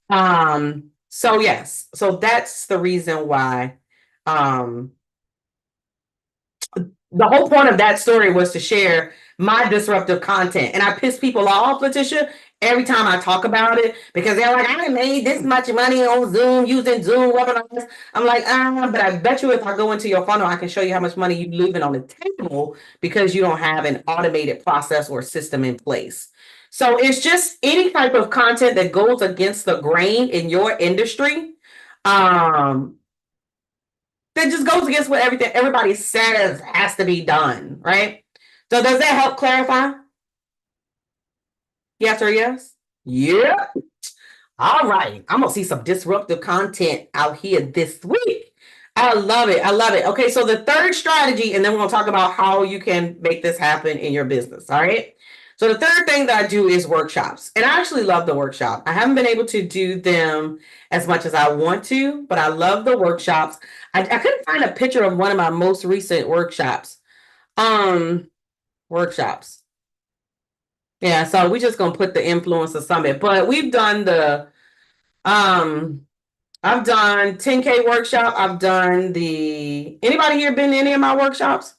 A: So yes, so that's the reason why. The whole point of that story was to share my disruptive content. And I piss people off, Letitia, every time I talk about it, because they're like, I made this much money on Zoom using Zoom webinars. I'm like, but I bet you if I go into your funnel, I can show you how much money you're leaving on the table because you don't have an automated process or system in place. So it's just any type of content that goes against the grain in your industry. That just goes against what everybody says has to be done, right? So does that help clarify? Yes or yes? Yeah. All right. I'm gonna see some disruptive content out here this week. I love it. I love it. Okay, so the third strategy, and then we're gonna talk about how you can make this happen in your business. All right. So the third thing that I do is workshops. And I actually love the workshop. I haven't been able to do them as much as I want to, but I love the workshops. I couldn't find a picture of one of my most recent workshops. Workshops. Yeah, so we're just gonna put the Influencer Summit, but we've done I've done 10K workshop. I've done anybody here been to any of my workshops?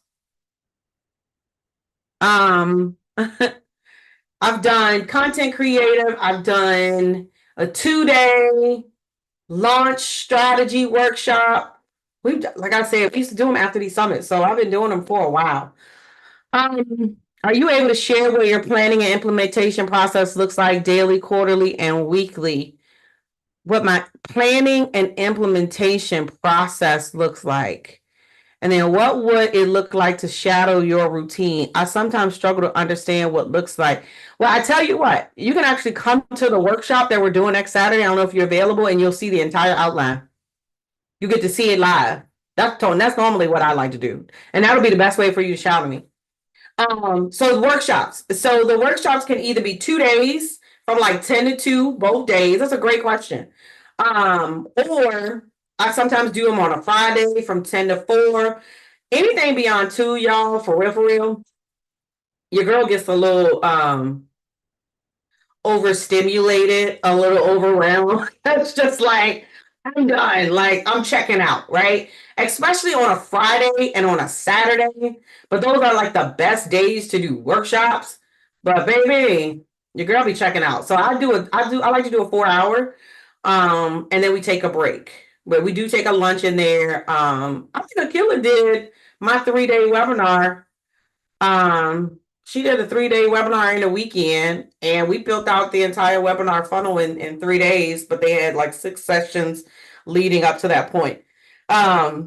A: I've done content creative. I've done a 2-day launch strategy workshop. Like I said, we used to do them after these summits, so I've been doing them for a while. Are you able to share what your planning and implementation process looks like daily, quarterly, and weekly? What my planning and implementation process looks like? And then what would it look like to shadow your routine? I sometimes struggle to understand what looks like. Well, I tell you what, you can actually come to the workshop that we're doing next Saturday. I don't know if you're available, and you'll see the entire outline. You get to see it live. That's normally what I like to do. And that'll be the best way for you to shadow me. So workshops. So the workshops can either be 2 days from like 10 to 2, both days. That's a great question. Or I sometimes do them on a Friday from 10 to 4. Anything beyond 2, y'all, for real, your girl gets a little overstimulated, a little overwhelmed. That's just like, I'm done. Like, I'm checking out, right? Especially on a Friday and on a Saturday. But those are like the best days to do workshops. But baby, your girl be checking out. So I like to do a 4 hour. And then we take a break. But we do take a lunch in there. I think Akila did my 3 day webinar. She did a 3 day webinar in a weekend, and we built out the entire webinar funnel in 3 days, but they had like 6 sessions leading up to that point.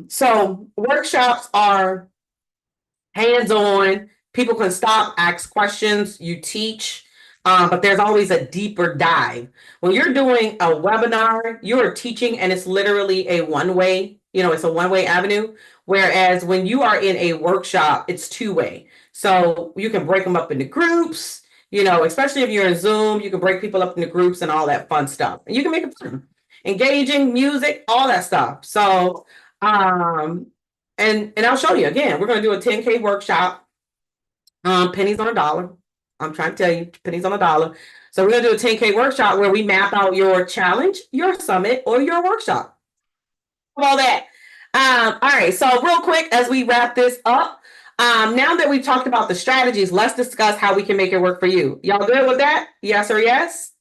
A: So workshops are hands-on. People can stop, ask questions, you teach, but there's always a deeper dive. When you're doing a webinar, you're teaching, and it's literally a one-way, it's a one-way avenue. Whereas when you are in a workshop, it's two-way. So you can break them up into groups, especially if you're in Zoom, you can break people up into groups and all that fun stuff. And you can make it fun, engaging, music, all that stuff. So, and I'll show you again. We're going to do a 10K workshop. Pennies on a dollar. I'm trying to tell you, pennies on a dollar. So we're going to do a 10K workshop where we map out your challenge, your summit, or your workshop. All that. All right. So real quick, as we wrap this up, now that we've talked about the strategies, let's discuss how we can make it work for you. Y'all good with that? Yes or yes?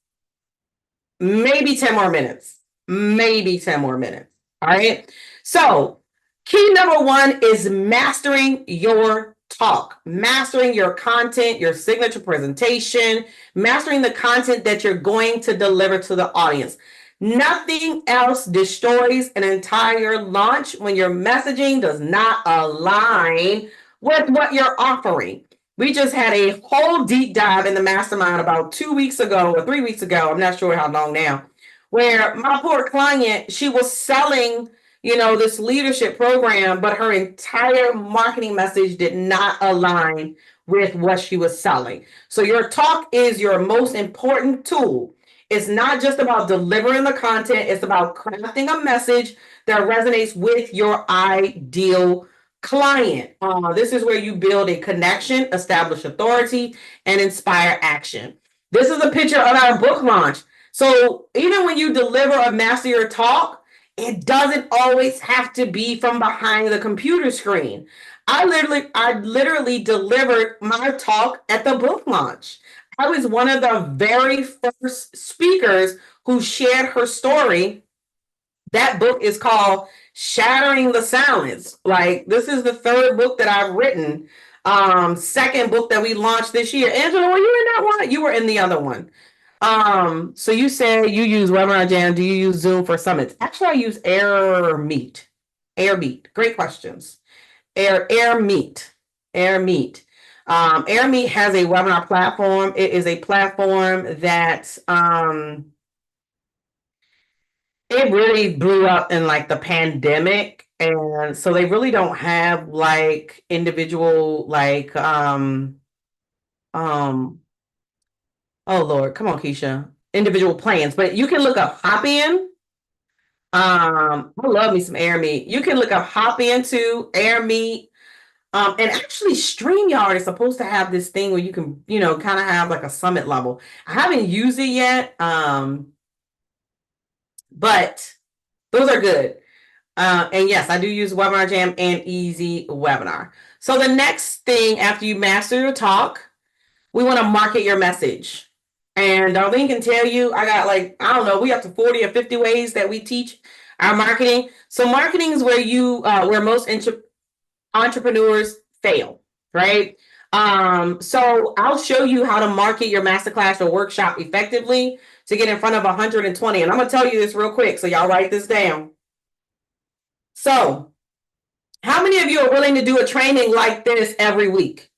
A: Maybe 10 more minutes. Maybe 10 more minutes. All right. So key number 1 is mastering your talk, mastering your content, your signature presentation, mastering the content that you're going to deliver to the audience. Nothing else destroys an entire launch when your messaging does not align with what you're offering. We just had a whole deep dive in the mastermind about 2 weeks ago or 3 weeks ago. I'm not sure how long now, where my poor client, she was selling, this leadership program, but her entire marketing message did not align with what she was selling. So your talk is your most important tool. It's not just about delivering the content. It's about crafting a message that resonates with your ideal client. This is where you build a connection, establish authority, and inspire action. This is a picture of our book launch. So even when you deliver a Master Your Talk, it doesn't always have to be from behind the computer screen. I literally delivered my talk at the book launch. I was one of the very first speakers who shared her story. That book is called Shattering the Silence. Like, this is the 3rd book that I've written. 2nd book that we launched this year. Angela, were you in that one? You were in the other one. So you said you use Webinar Jam. Do you use Zoom for summits? Actually, I use AirMeet. AirMeet. Great questions. AirMeet. AirMeet. AirMeet has a webinar platform. It is a platform that it really blew up in like the pandemic, and so they really don't have like individual oh Lord, come on, Keisha, individual plans, but you can look up Hopin. I love me some AirMeet. You can look up Hopin to AirMeet. And actually StreamYard is supposed to have this thing where you can, kind of have like a summit level. I haven't used it yet. But those are good. And yes, I do use Webinar Jam and Easy Webinar. So the next thing after you master your talk, we want to market your message. And Darlene can tell you, I got we up to 40 or 50 ways that we teach our marketing. So marketing is where most entrepreneurs fail, right? So I'll show you how to market your masterclass or workshop effectively to get in front of 120. And I'm going to tell you this real quick, so y'all write this down. So how many of you are willing to do a training like this every week?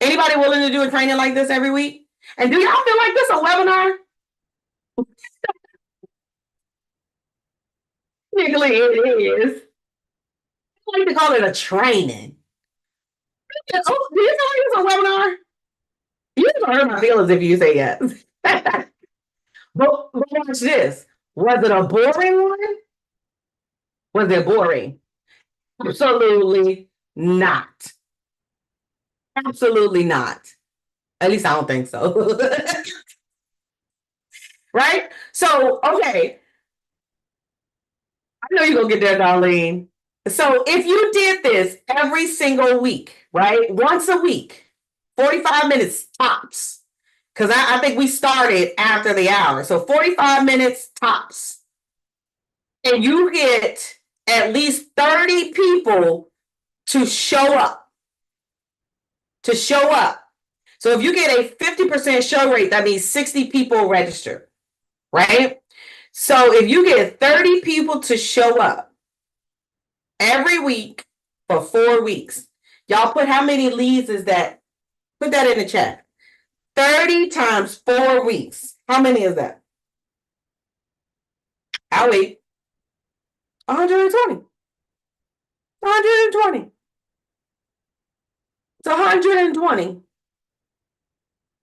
A: Anybody willing to do a training like this every week? And do y'all feel like this a webinar? Technically, it is. I like to call it a training. Oh, do you feel like it's a webinar? You don't hurt my feelings if you say yes. But watch this. Was it a boring one? Was it boring? Absolutely not. Absolutely not. At least I don't think so. Right? So, okay. I know you're gonna get there, Darlene. So if you did this every single week, right? Once a week, 45 minutes tops. Because I think we started after the hour. So 45 minutes tops. And you get at least 30 people to show up. To show up. So if you get a 50% show rate, that means 60 people register, right? So if you get 30 people to show up every week for 4 weeks, y'all put how many leads is that? Put that in the chat. 30 times 4 weeks. How many is that? I'll wait. 120. 120. It's 120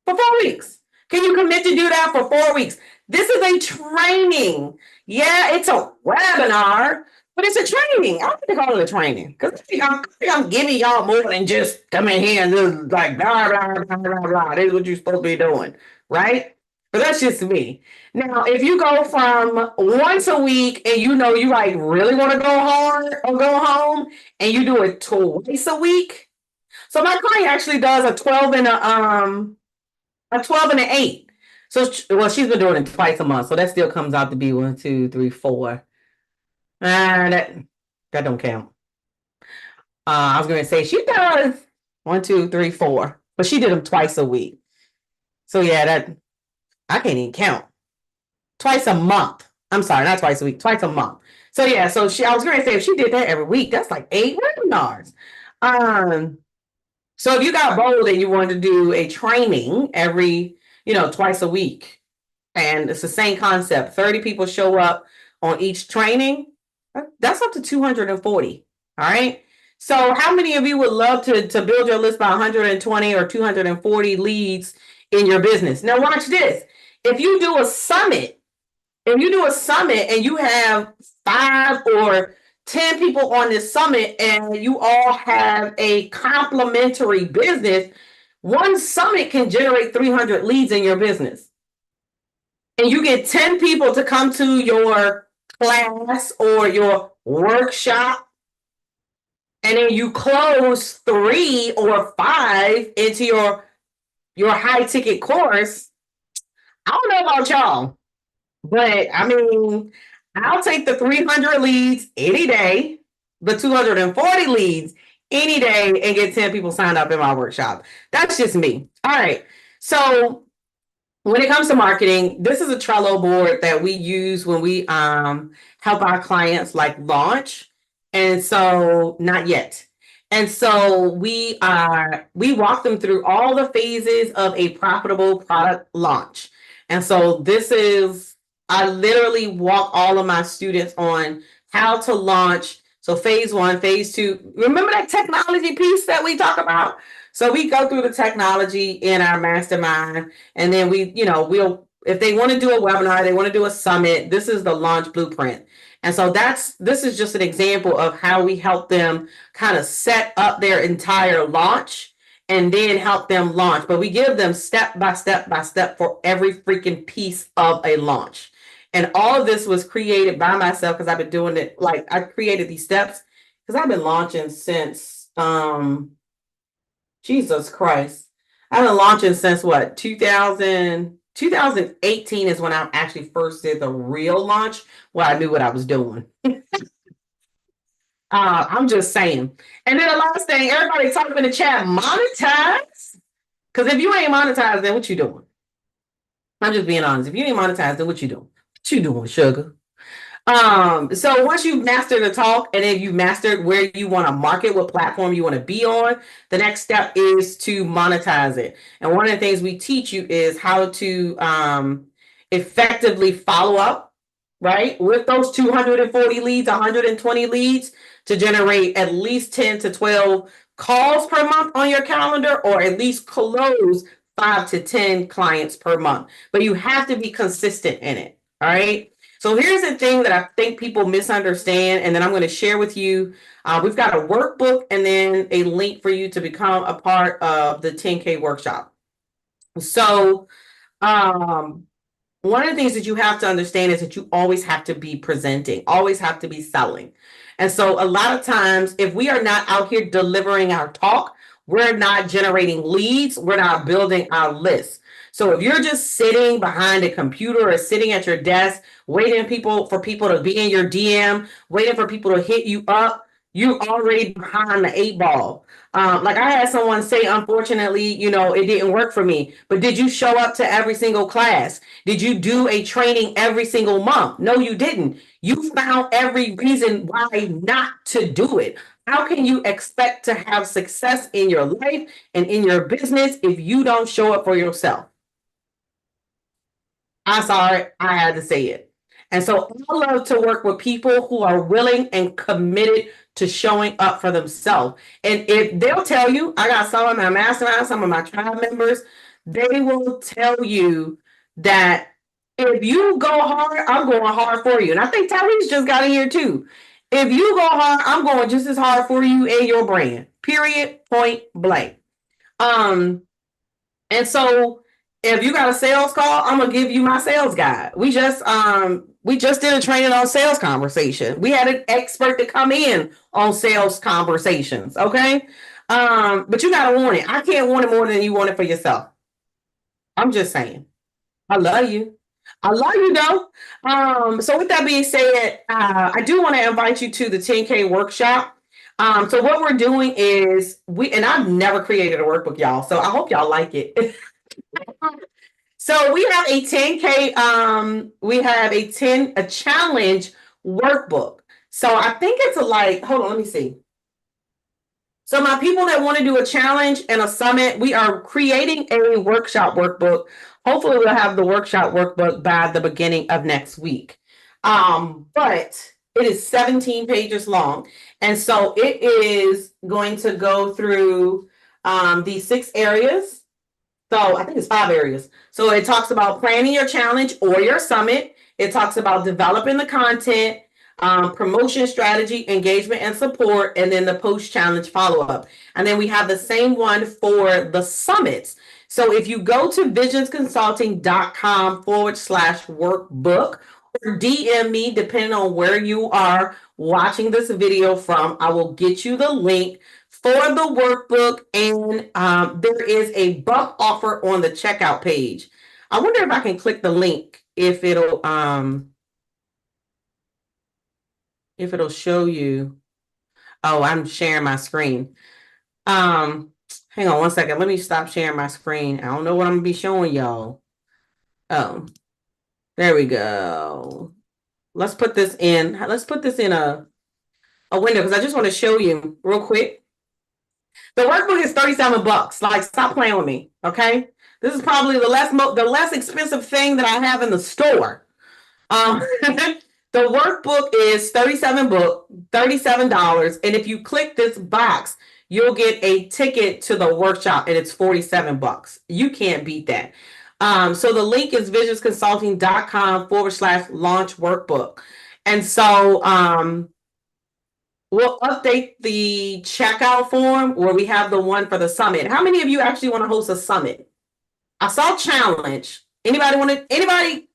A: for 4 weeks. Can you commit to do that for 4 weeks? This is a training. Yeah, it's a webinar, but it's a training. I like to call it a training because I'm giving y'all more than just come in here and just like blah, blah, blah, blah, blah. This is what you're supposed to be doing, right? But that's just me. Now, if you go from once a week and you know you like really want to go hard or go home and you do it twice a week. So my client actually does a 12 and a 12 and an 8. So, well, she's been doing it twice a month. So that still comes out to be 1, 2, 3, 4. That don't count. I was going to say she does 1, 2, 3, 4, but she did them twice a week. So yeah, that I can't even count. Twice a month. I'm sorry, not twice a week, twice a month. So yeah, so I was going to say if she did that every week, that's like 8 webinars. So if you got bold and you wanted to do a training every, twice a week, and it's the same concept, 30 people show up on each training, that's up to 240. All right. So how many of you would love to build your list by 120 or 240 leads in your business? Now watch this. If you do a summit and you have 5 or 10 people on this summit and you all have a complementary business, one summit can generate 300 leads in your business. And you get 10 people to come to your class or your workshop, and then you close 3 or 5 into your high ticket course. I don't know about y'all, but I mean, I'll take the 300 leads any day, the 240 leads any day, and get 10 people signed up in my workshop. That's just me. All right. So when it comes to marketing, this is a Trello board that we use when we help our clients like launch. And so not yet. And so we walk them through all the phases of a profitable product launch. And so I literally walk all of my students on how to launch. So phase 1, phase 2, remember that technology piece that we talk about? So we go through the technology in our mastermind, and then we'll, if they want to do a webinar, they want to do a summit, this is the launch blueprint. And so this is just an example of how we help them kind of set up their entire launch and then help them launch. But we give them step by step by step for every freaking piece of a launch. And all of this was created by myself because I've been doing it. Like I created these steps because I've been launching since Jesus Christ. I've been launching since what? 2018 is when I actually first did the real launch where I knew what I was doing. I'm just saying. And then the last thing, everybody type in the chat, monetize. Because if you ain't monetized, then what you doing? I'm just being honest. If you ain't monetized, then what you doing? What you doing, sugar? So once you've mastered the talk and then you've mastered where you want to market, what platform you want to be on, the next step is to monetize it. And one of the things we teach you is how to effectively follow up, right? With those 240 leads, 120 leads to generate at least 10 to 12 calls per month on your calendar, or at least close 5 to 10 clients per month. But you have to be consistent in it. All right. So here's the thing that I think people misunderstand, and then I'm going to share with you. We've got a workbook and then a link for you to become a part of the 10K workshop. So one of the things that you have to understand is that you always have to be presenting, always have to be selling. And so a lot of times, if we are not out here delivering our talk, we're not generating leads, we're not building our list. So if you're just sitting behind a computer or sitting at your desk, waiting for people to be in your DM, waiting for people to hit you up, you're already behind the 8 ball. Like I had someone say, unfortunately, it didn't work for me. But did you show up to every single class? Did you do a training every single month? No, you didn't. You found every reason why not to do it. How can you expect to have success in your life and in your business if you don't show up for yourself? I'm sorry, I had to say it. And so I love to work with people who are willing and committed to showing up for themselves. And if they'll tell you, I got some of my mastermind, some of my tribe members, they will tell you that if you go hard, I'm going hard for you. And I think Tyrese just got in here too. If you go hard, I'm going just as hard for you and your brand. Period. Point blank. And so if you got a sales call, I'm gonna give you my sales guide. We just did a training on sales conversation. We had an expert to come in on sales conversations. Okay. But you gotta want it. I can't want it more than you want it for yourself. I'm just saying. I love you. I love you though. So with that being said, I do want to invite you to the 10K workshop. So what we're doing is and I've never created a workbook, y'all. So I hope y'all like it. So we have a 10K, we have a challenge workbook. So I think it's hold on, let me see. So my people that want to do a challenge and a summit, we are creating a workshop workbook. Hopefully we'll have the workshop workbook by the beginning of next week. But it is 17 pages long. And so it is going to go through these 6 areas. So I think it's 5 areas. So it talks about planning your challenge or your summit. It talks about developing the content, promotion strategy, engagement and support, and then the post-challenge follow-up. And then we have the same one for the summits. So if you go to visionsconsulting.com/workbook or DM me, depending on where you are watching this video from, I will get you the link for the workbook, and there is a buck offer on the checkout page. I wonder if I can click the link, if it'll show you. Oh, I'm sharing my screen. Hang on one second. Let me stop sharing my screen. I don't know what I'm gonna be showing y'all. Oh, there we go. Let's put this in. Let's put this in a window because I just want to show you real quick. The workbook is $37. Like, stop playing with me, okay? This is probably the less expensive thing that I have in the store. The workbook is $37, and if you click this box, you'll get a ticket to the workshop, and it's $47. You can't beat that. So the link is visionsconsulting.com/launch workbook. And so we'll update the checkout form where we have the one for the summit. How many of you actually want to host a summit? I saw challenge. Anybody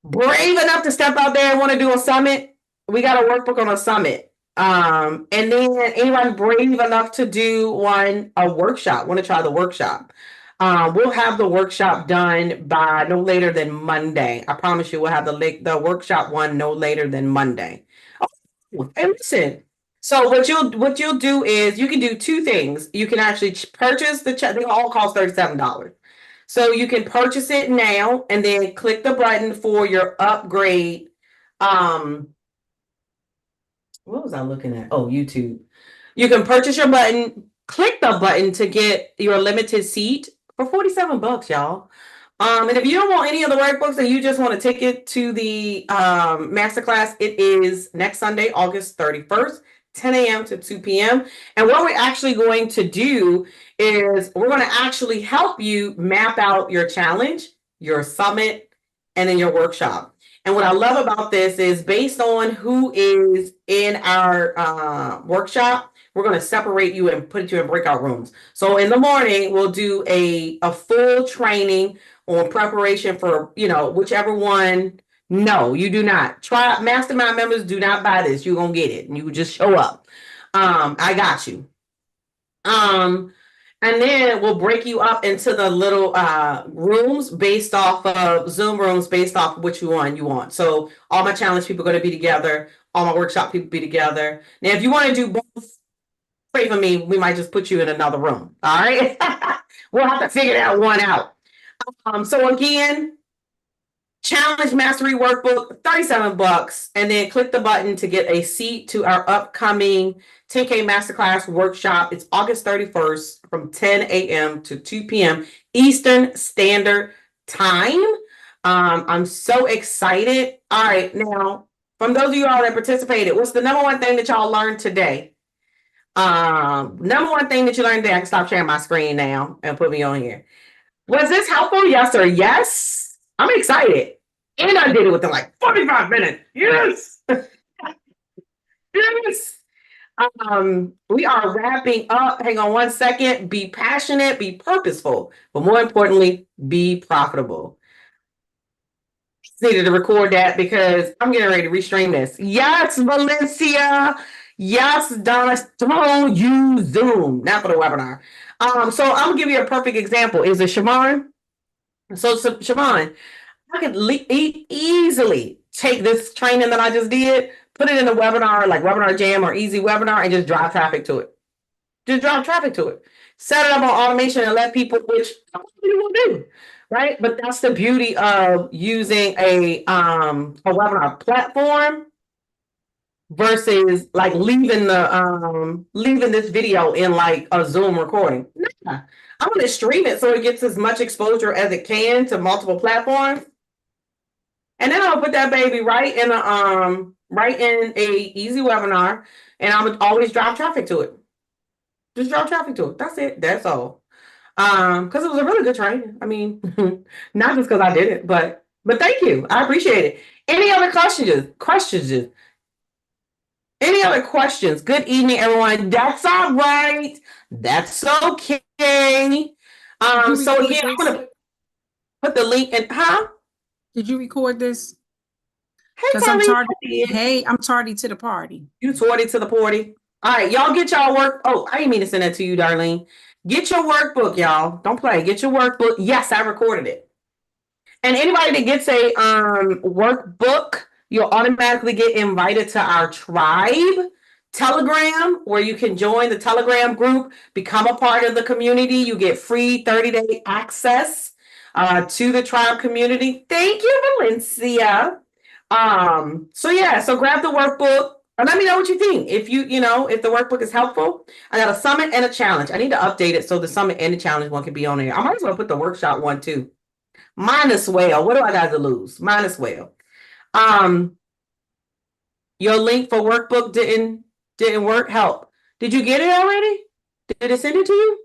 A: brave enough to step out there and want to do a summit? We got a workbook on a summit. And then anyone brave enough to do a workshop, want to try the workshop? We'll have the workshop done by no later than Monday. I promise you we'll have the workshop one no later than Monday. Oh, and listen. So what you'll do is you can do 2 things. You can actually purchase they all cost $37. So you can purchase it now and then click the button for your upgrade. What was I looking at? Oh, YouTube. You can purchase your button, click the button to get your limited seat for $47, y'all. And if you don't want any of the workbooks and you just want to take it to the masterclass, it is next Sunday, August 31st. 10 a.m. to 2 p.m. And what we're actually going to do is we're going to actually help you map out your challenge, your summit, and then your workshop. And what I love about this is based on who is in our workshop, we're going to separate you and put you in breakout rooms. So in the morning, we'll do a full training on preparation for, whichever one. No, you do not. Try mastermind members, do not buy this. You're going to get it. And you just show up. I got you. And then we'll break you up into the little rooms based off of Zoom rooms based off of which one you want. So all my challenge people are going to be together. All my workshop people be together. Now, if you want to do both, pray for me. We might just put you in another room. All right. We'll have to figure that one out. So again, Challenge Mastery Workbook, $37, and then click the button to get a seat to our upcoming 10K Masterclass workshop. It's August 31st from 10 a.m. to 2 p.m. Eastern Standard Time. I'm so excited. All right, now, from those of you all that participated, what's the number one thing that y'all learned today? Number one thing that you learned today, I can stop sharing my screen now and put me on here. Was this helpful? Yes or yes? I'm excited. And I did it within like 45 minutes. Yes. Yes. We are wrapping up. Hang on one second. Be passionate, be purposeful, but more importantly, be profitable. Needed to record that because I'm getting ready to restream this. Yes, Valencia. Yes, Donna. Don't use Zoom, not for the webinar. So I'm gonna give you a perfect example. Is it Siobhan? So Siobhan, I could easily take this training that I just did, put it in a webinar like Webinar Jam or Easy Webinar, and just drive traffic to it. Just drive traffic to it. Set it up on automation and let people, which you will do, right? But that's the beauty of using a webinar platform versus like leaving this video in like a Zoom recording. Nah, I'm going to stream it so it gets as much exposure as it can to multiple platforms. And then I'll put that baby right in a easy webinar, and I would always drive traffic to it. Just drive traffic to it. That's it. That's all. Because it was a really good training. I mean, not just because I did it, but thank you. I appreciate it. Any other questions? Any other questions? Good evening, everyone. That's all right. That's okay. So again, I'm gonna put the link in.
C: Did you record this?
A: Hey,
C: Because I'm tardy. Hey, I'm tardy to the party.
A: You tardy to the party. All right, y'all get y'all work. Oh, I didn't mean to send that to you, Darlene. Get your workbook, y'all. Don't play. Get your workbook. Yes, I recorded it. And anybody that gets a workbook, you'll automatically get invited to our tribe Telegram, where you can join the Telegram group, become a part of the community. You get free 30-day access to the tribe community. Thank you, Valencia. So grab the workbook and let me know what you think. If if the workbook is helpful. I got a summit and a challenge. I need to update it so the summit and the challenge one can be on there. I might as well put the workshop one too. Mine as well. What do I got to lose? Mine as well. Your link for workbook didn't work. Help. Did you get it already? Did it send it to you?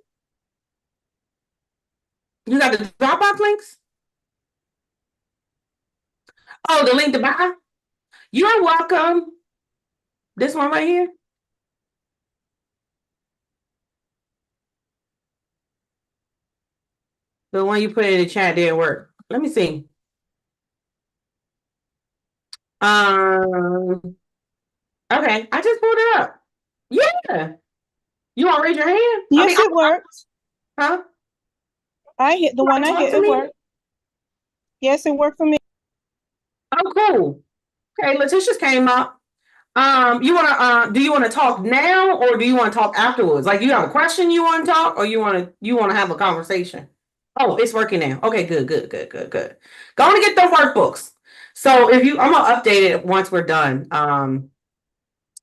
A: You got the Dropbox links? Oh, the link to buy? You're welcome. This one right here? The one you put in the chat didn't work. Let me see. Okay, I just pulled it up. Yeah. You want to raise your hand?
D: Yes, it worked.
A: Huh?
D: I hit the one I hit. It worked. Yes, it worked for me.
A: Oh, cool. Okay, Letitia's came up. Do you want to talk now or do you want to talk afterwards? Like you have a question you want to talk or you want to have a conversation? Oh, it's working now. Okay, good. Go on and get those workbooks. So I'm gonna update it once we're done.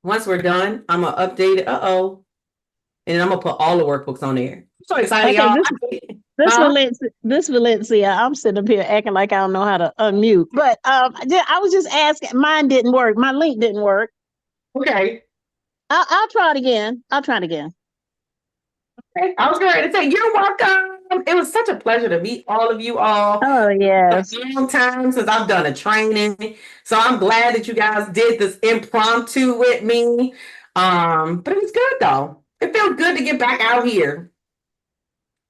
A: Once we're done, I'm gonna update it. And then I'm gonna put all the workbooks on there. I'm so excited, y'all.
D: This Valencia, I'm sitting up here acting like I don't know how to unmute. But I was just asking. Mine didn't work. My link didn't work.
A: Okay.
D: I'll try it again.
A: Okay. I was going to say you're welcome. It was such a pleasure to meet all of you all.
D: Oh, yes.
A: It's a long time since I've done a training, so I'm glad that you guys did this impromptu with me. But it was good though. It felt good to get back out here.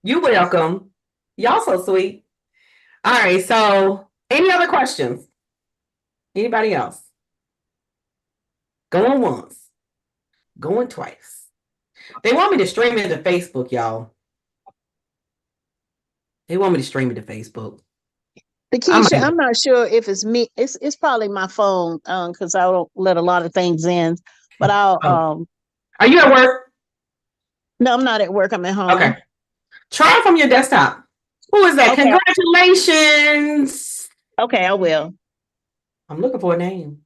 A: You're welcome. Y'all so sweet. All right, so any other questions? Anybody else? Going once, going twice. They want me to stream it to Facebook, y'all. They want me to stream it to Facebook.
D: Keisha, I'm not sure if it's me. It's probably my phone, because I don't let a lot of things in. But I'll
A: Are you at work?
D: No, I'm not at work. I'm at home.
A: Okay. Try it from your desktop. Who is that?
D: Okay.
A: Congratulations.
D: Okay, I will.
A: I'm looking for a name.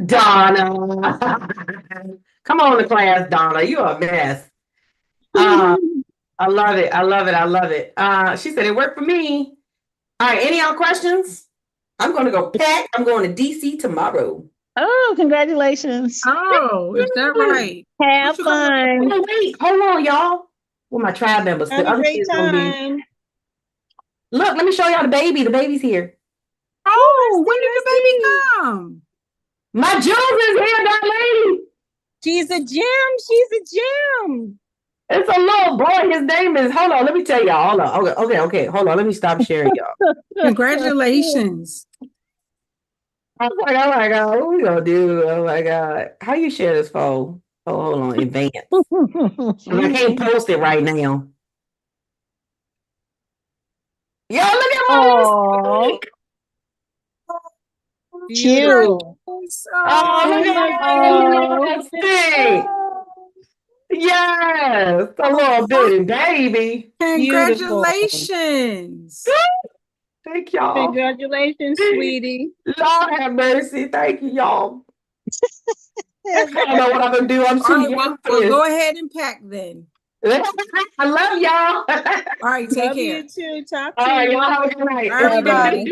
A: Donna. Come on to class, Donna. You're a mess. I love it. I love it. I love it. She said it worked for me. All right. Any other questions? I'm going to go pack. I'm going to DC tomorrow.
D: Oh, congratulations.
C: Oh, is that right?
D: Have fun.
A: Oh, wait, hold on, y'all. With my tribe members.
E: Have a great time.
A: Look, let me show y'all the baby. The baby's here.
C: Oh, when did the baby come?
A: My Jules is here, that lady.
E: She's a gem. She's a gem.
A: It's a little boy. His name is, hold on, let me tell y'all. Hold on. Okay. Hold on. Let me stop sharing y'all.
C: Congratulations.
A: I was like, oh my God, what we gonna do? Oh my God. How you share this phone? Oh, hold on, advance. I can't post it right now. Yo, look at my
D: Cute.
A: Oh, look at that. Yes, a little bitty baby.
C: Congratulations.
A: Thank y'all.
E: Congratulations, sweetie.
A: Lord have mercy. Thank you, y'all. I don't know what I'm gonna do. I'm
C: All
A: too
C: right,
A: young for
C: well,
A: this.
C: go ahead and pack then.
A: I love y'all.
C: All right, take
E: Love
C: care.
E: you too. Talk
A: All
E: to
A: right,
E: you.
A: y'all have a good night.
C: All right,
E: Bye-bye.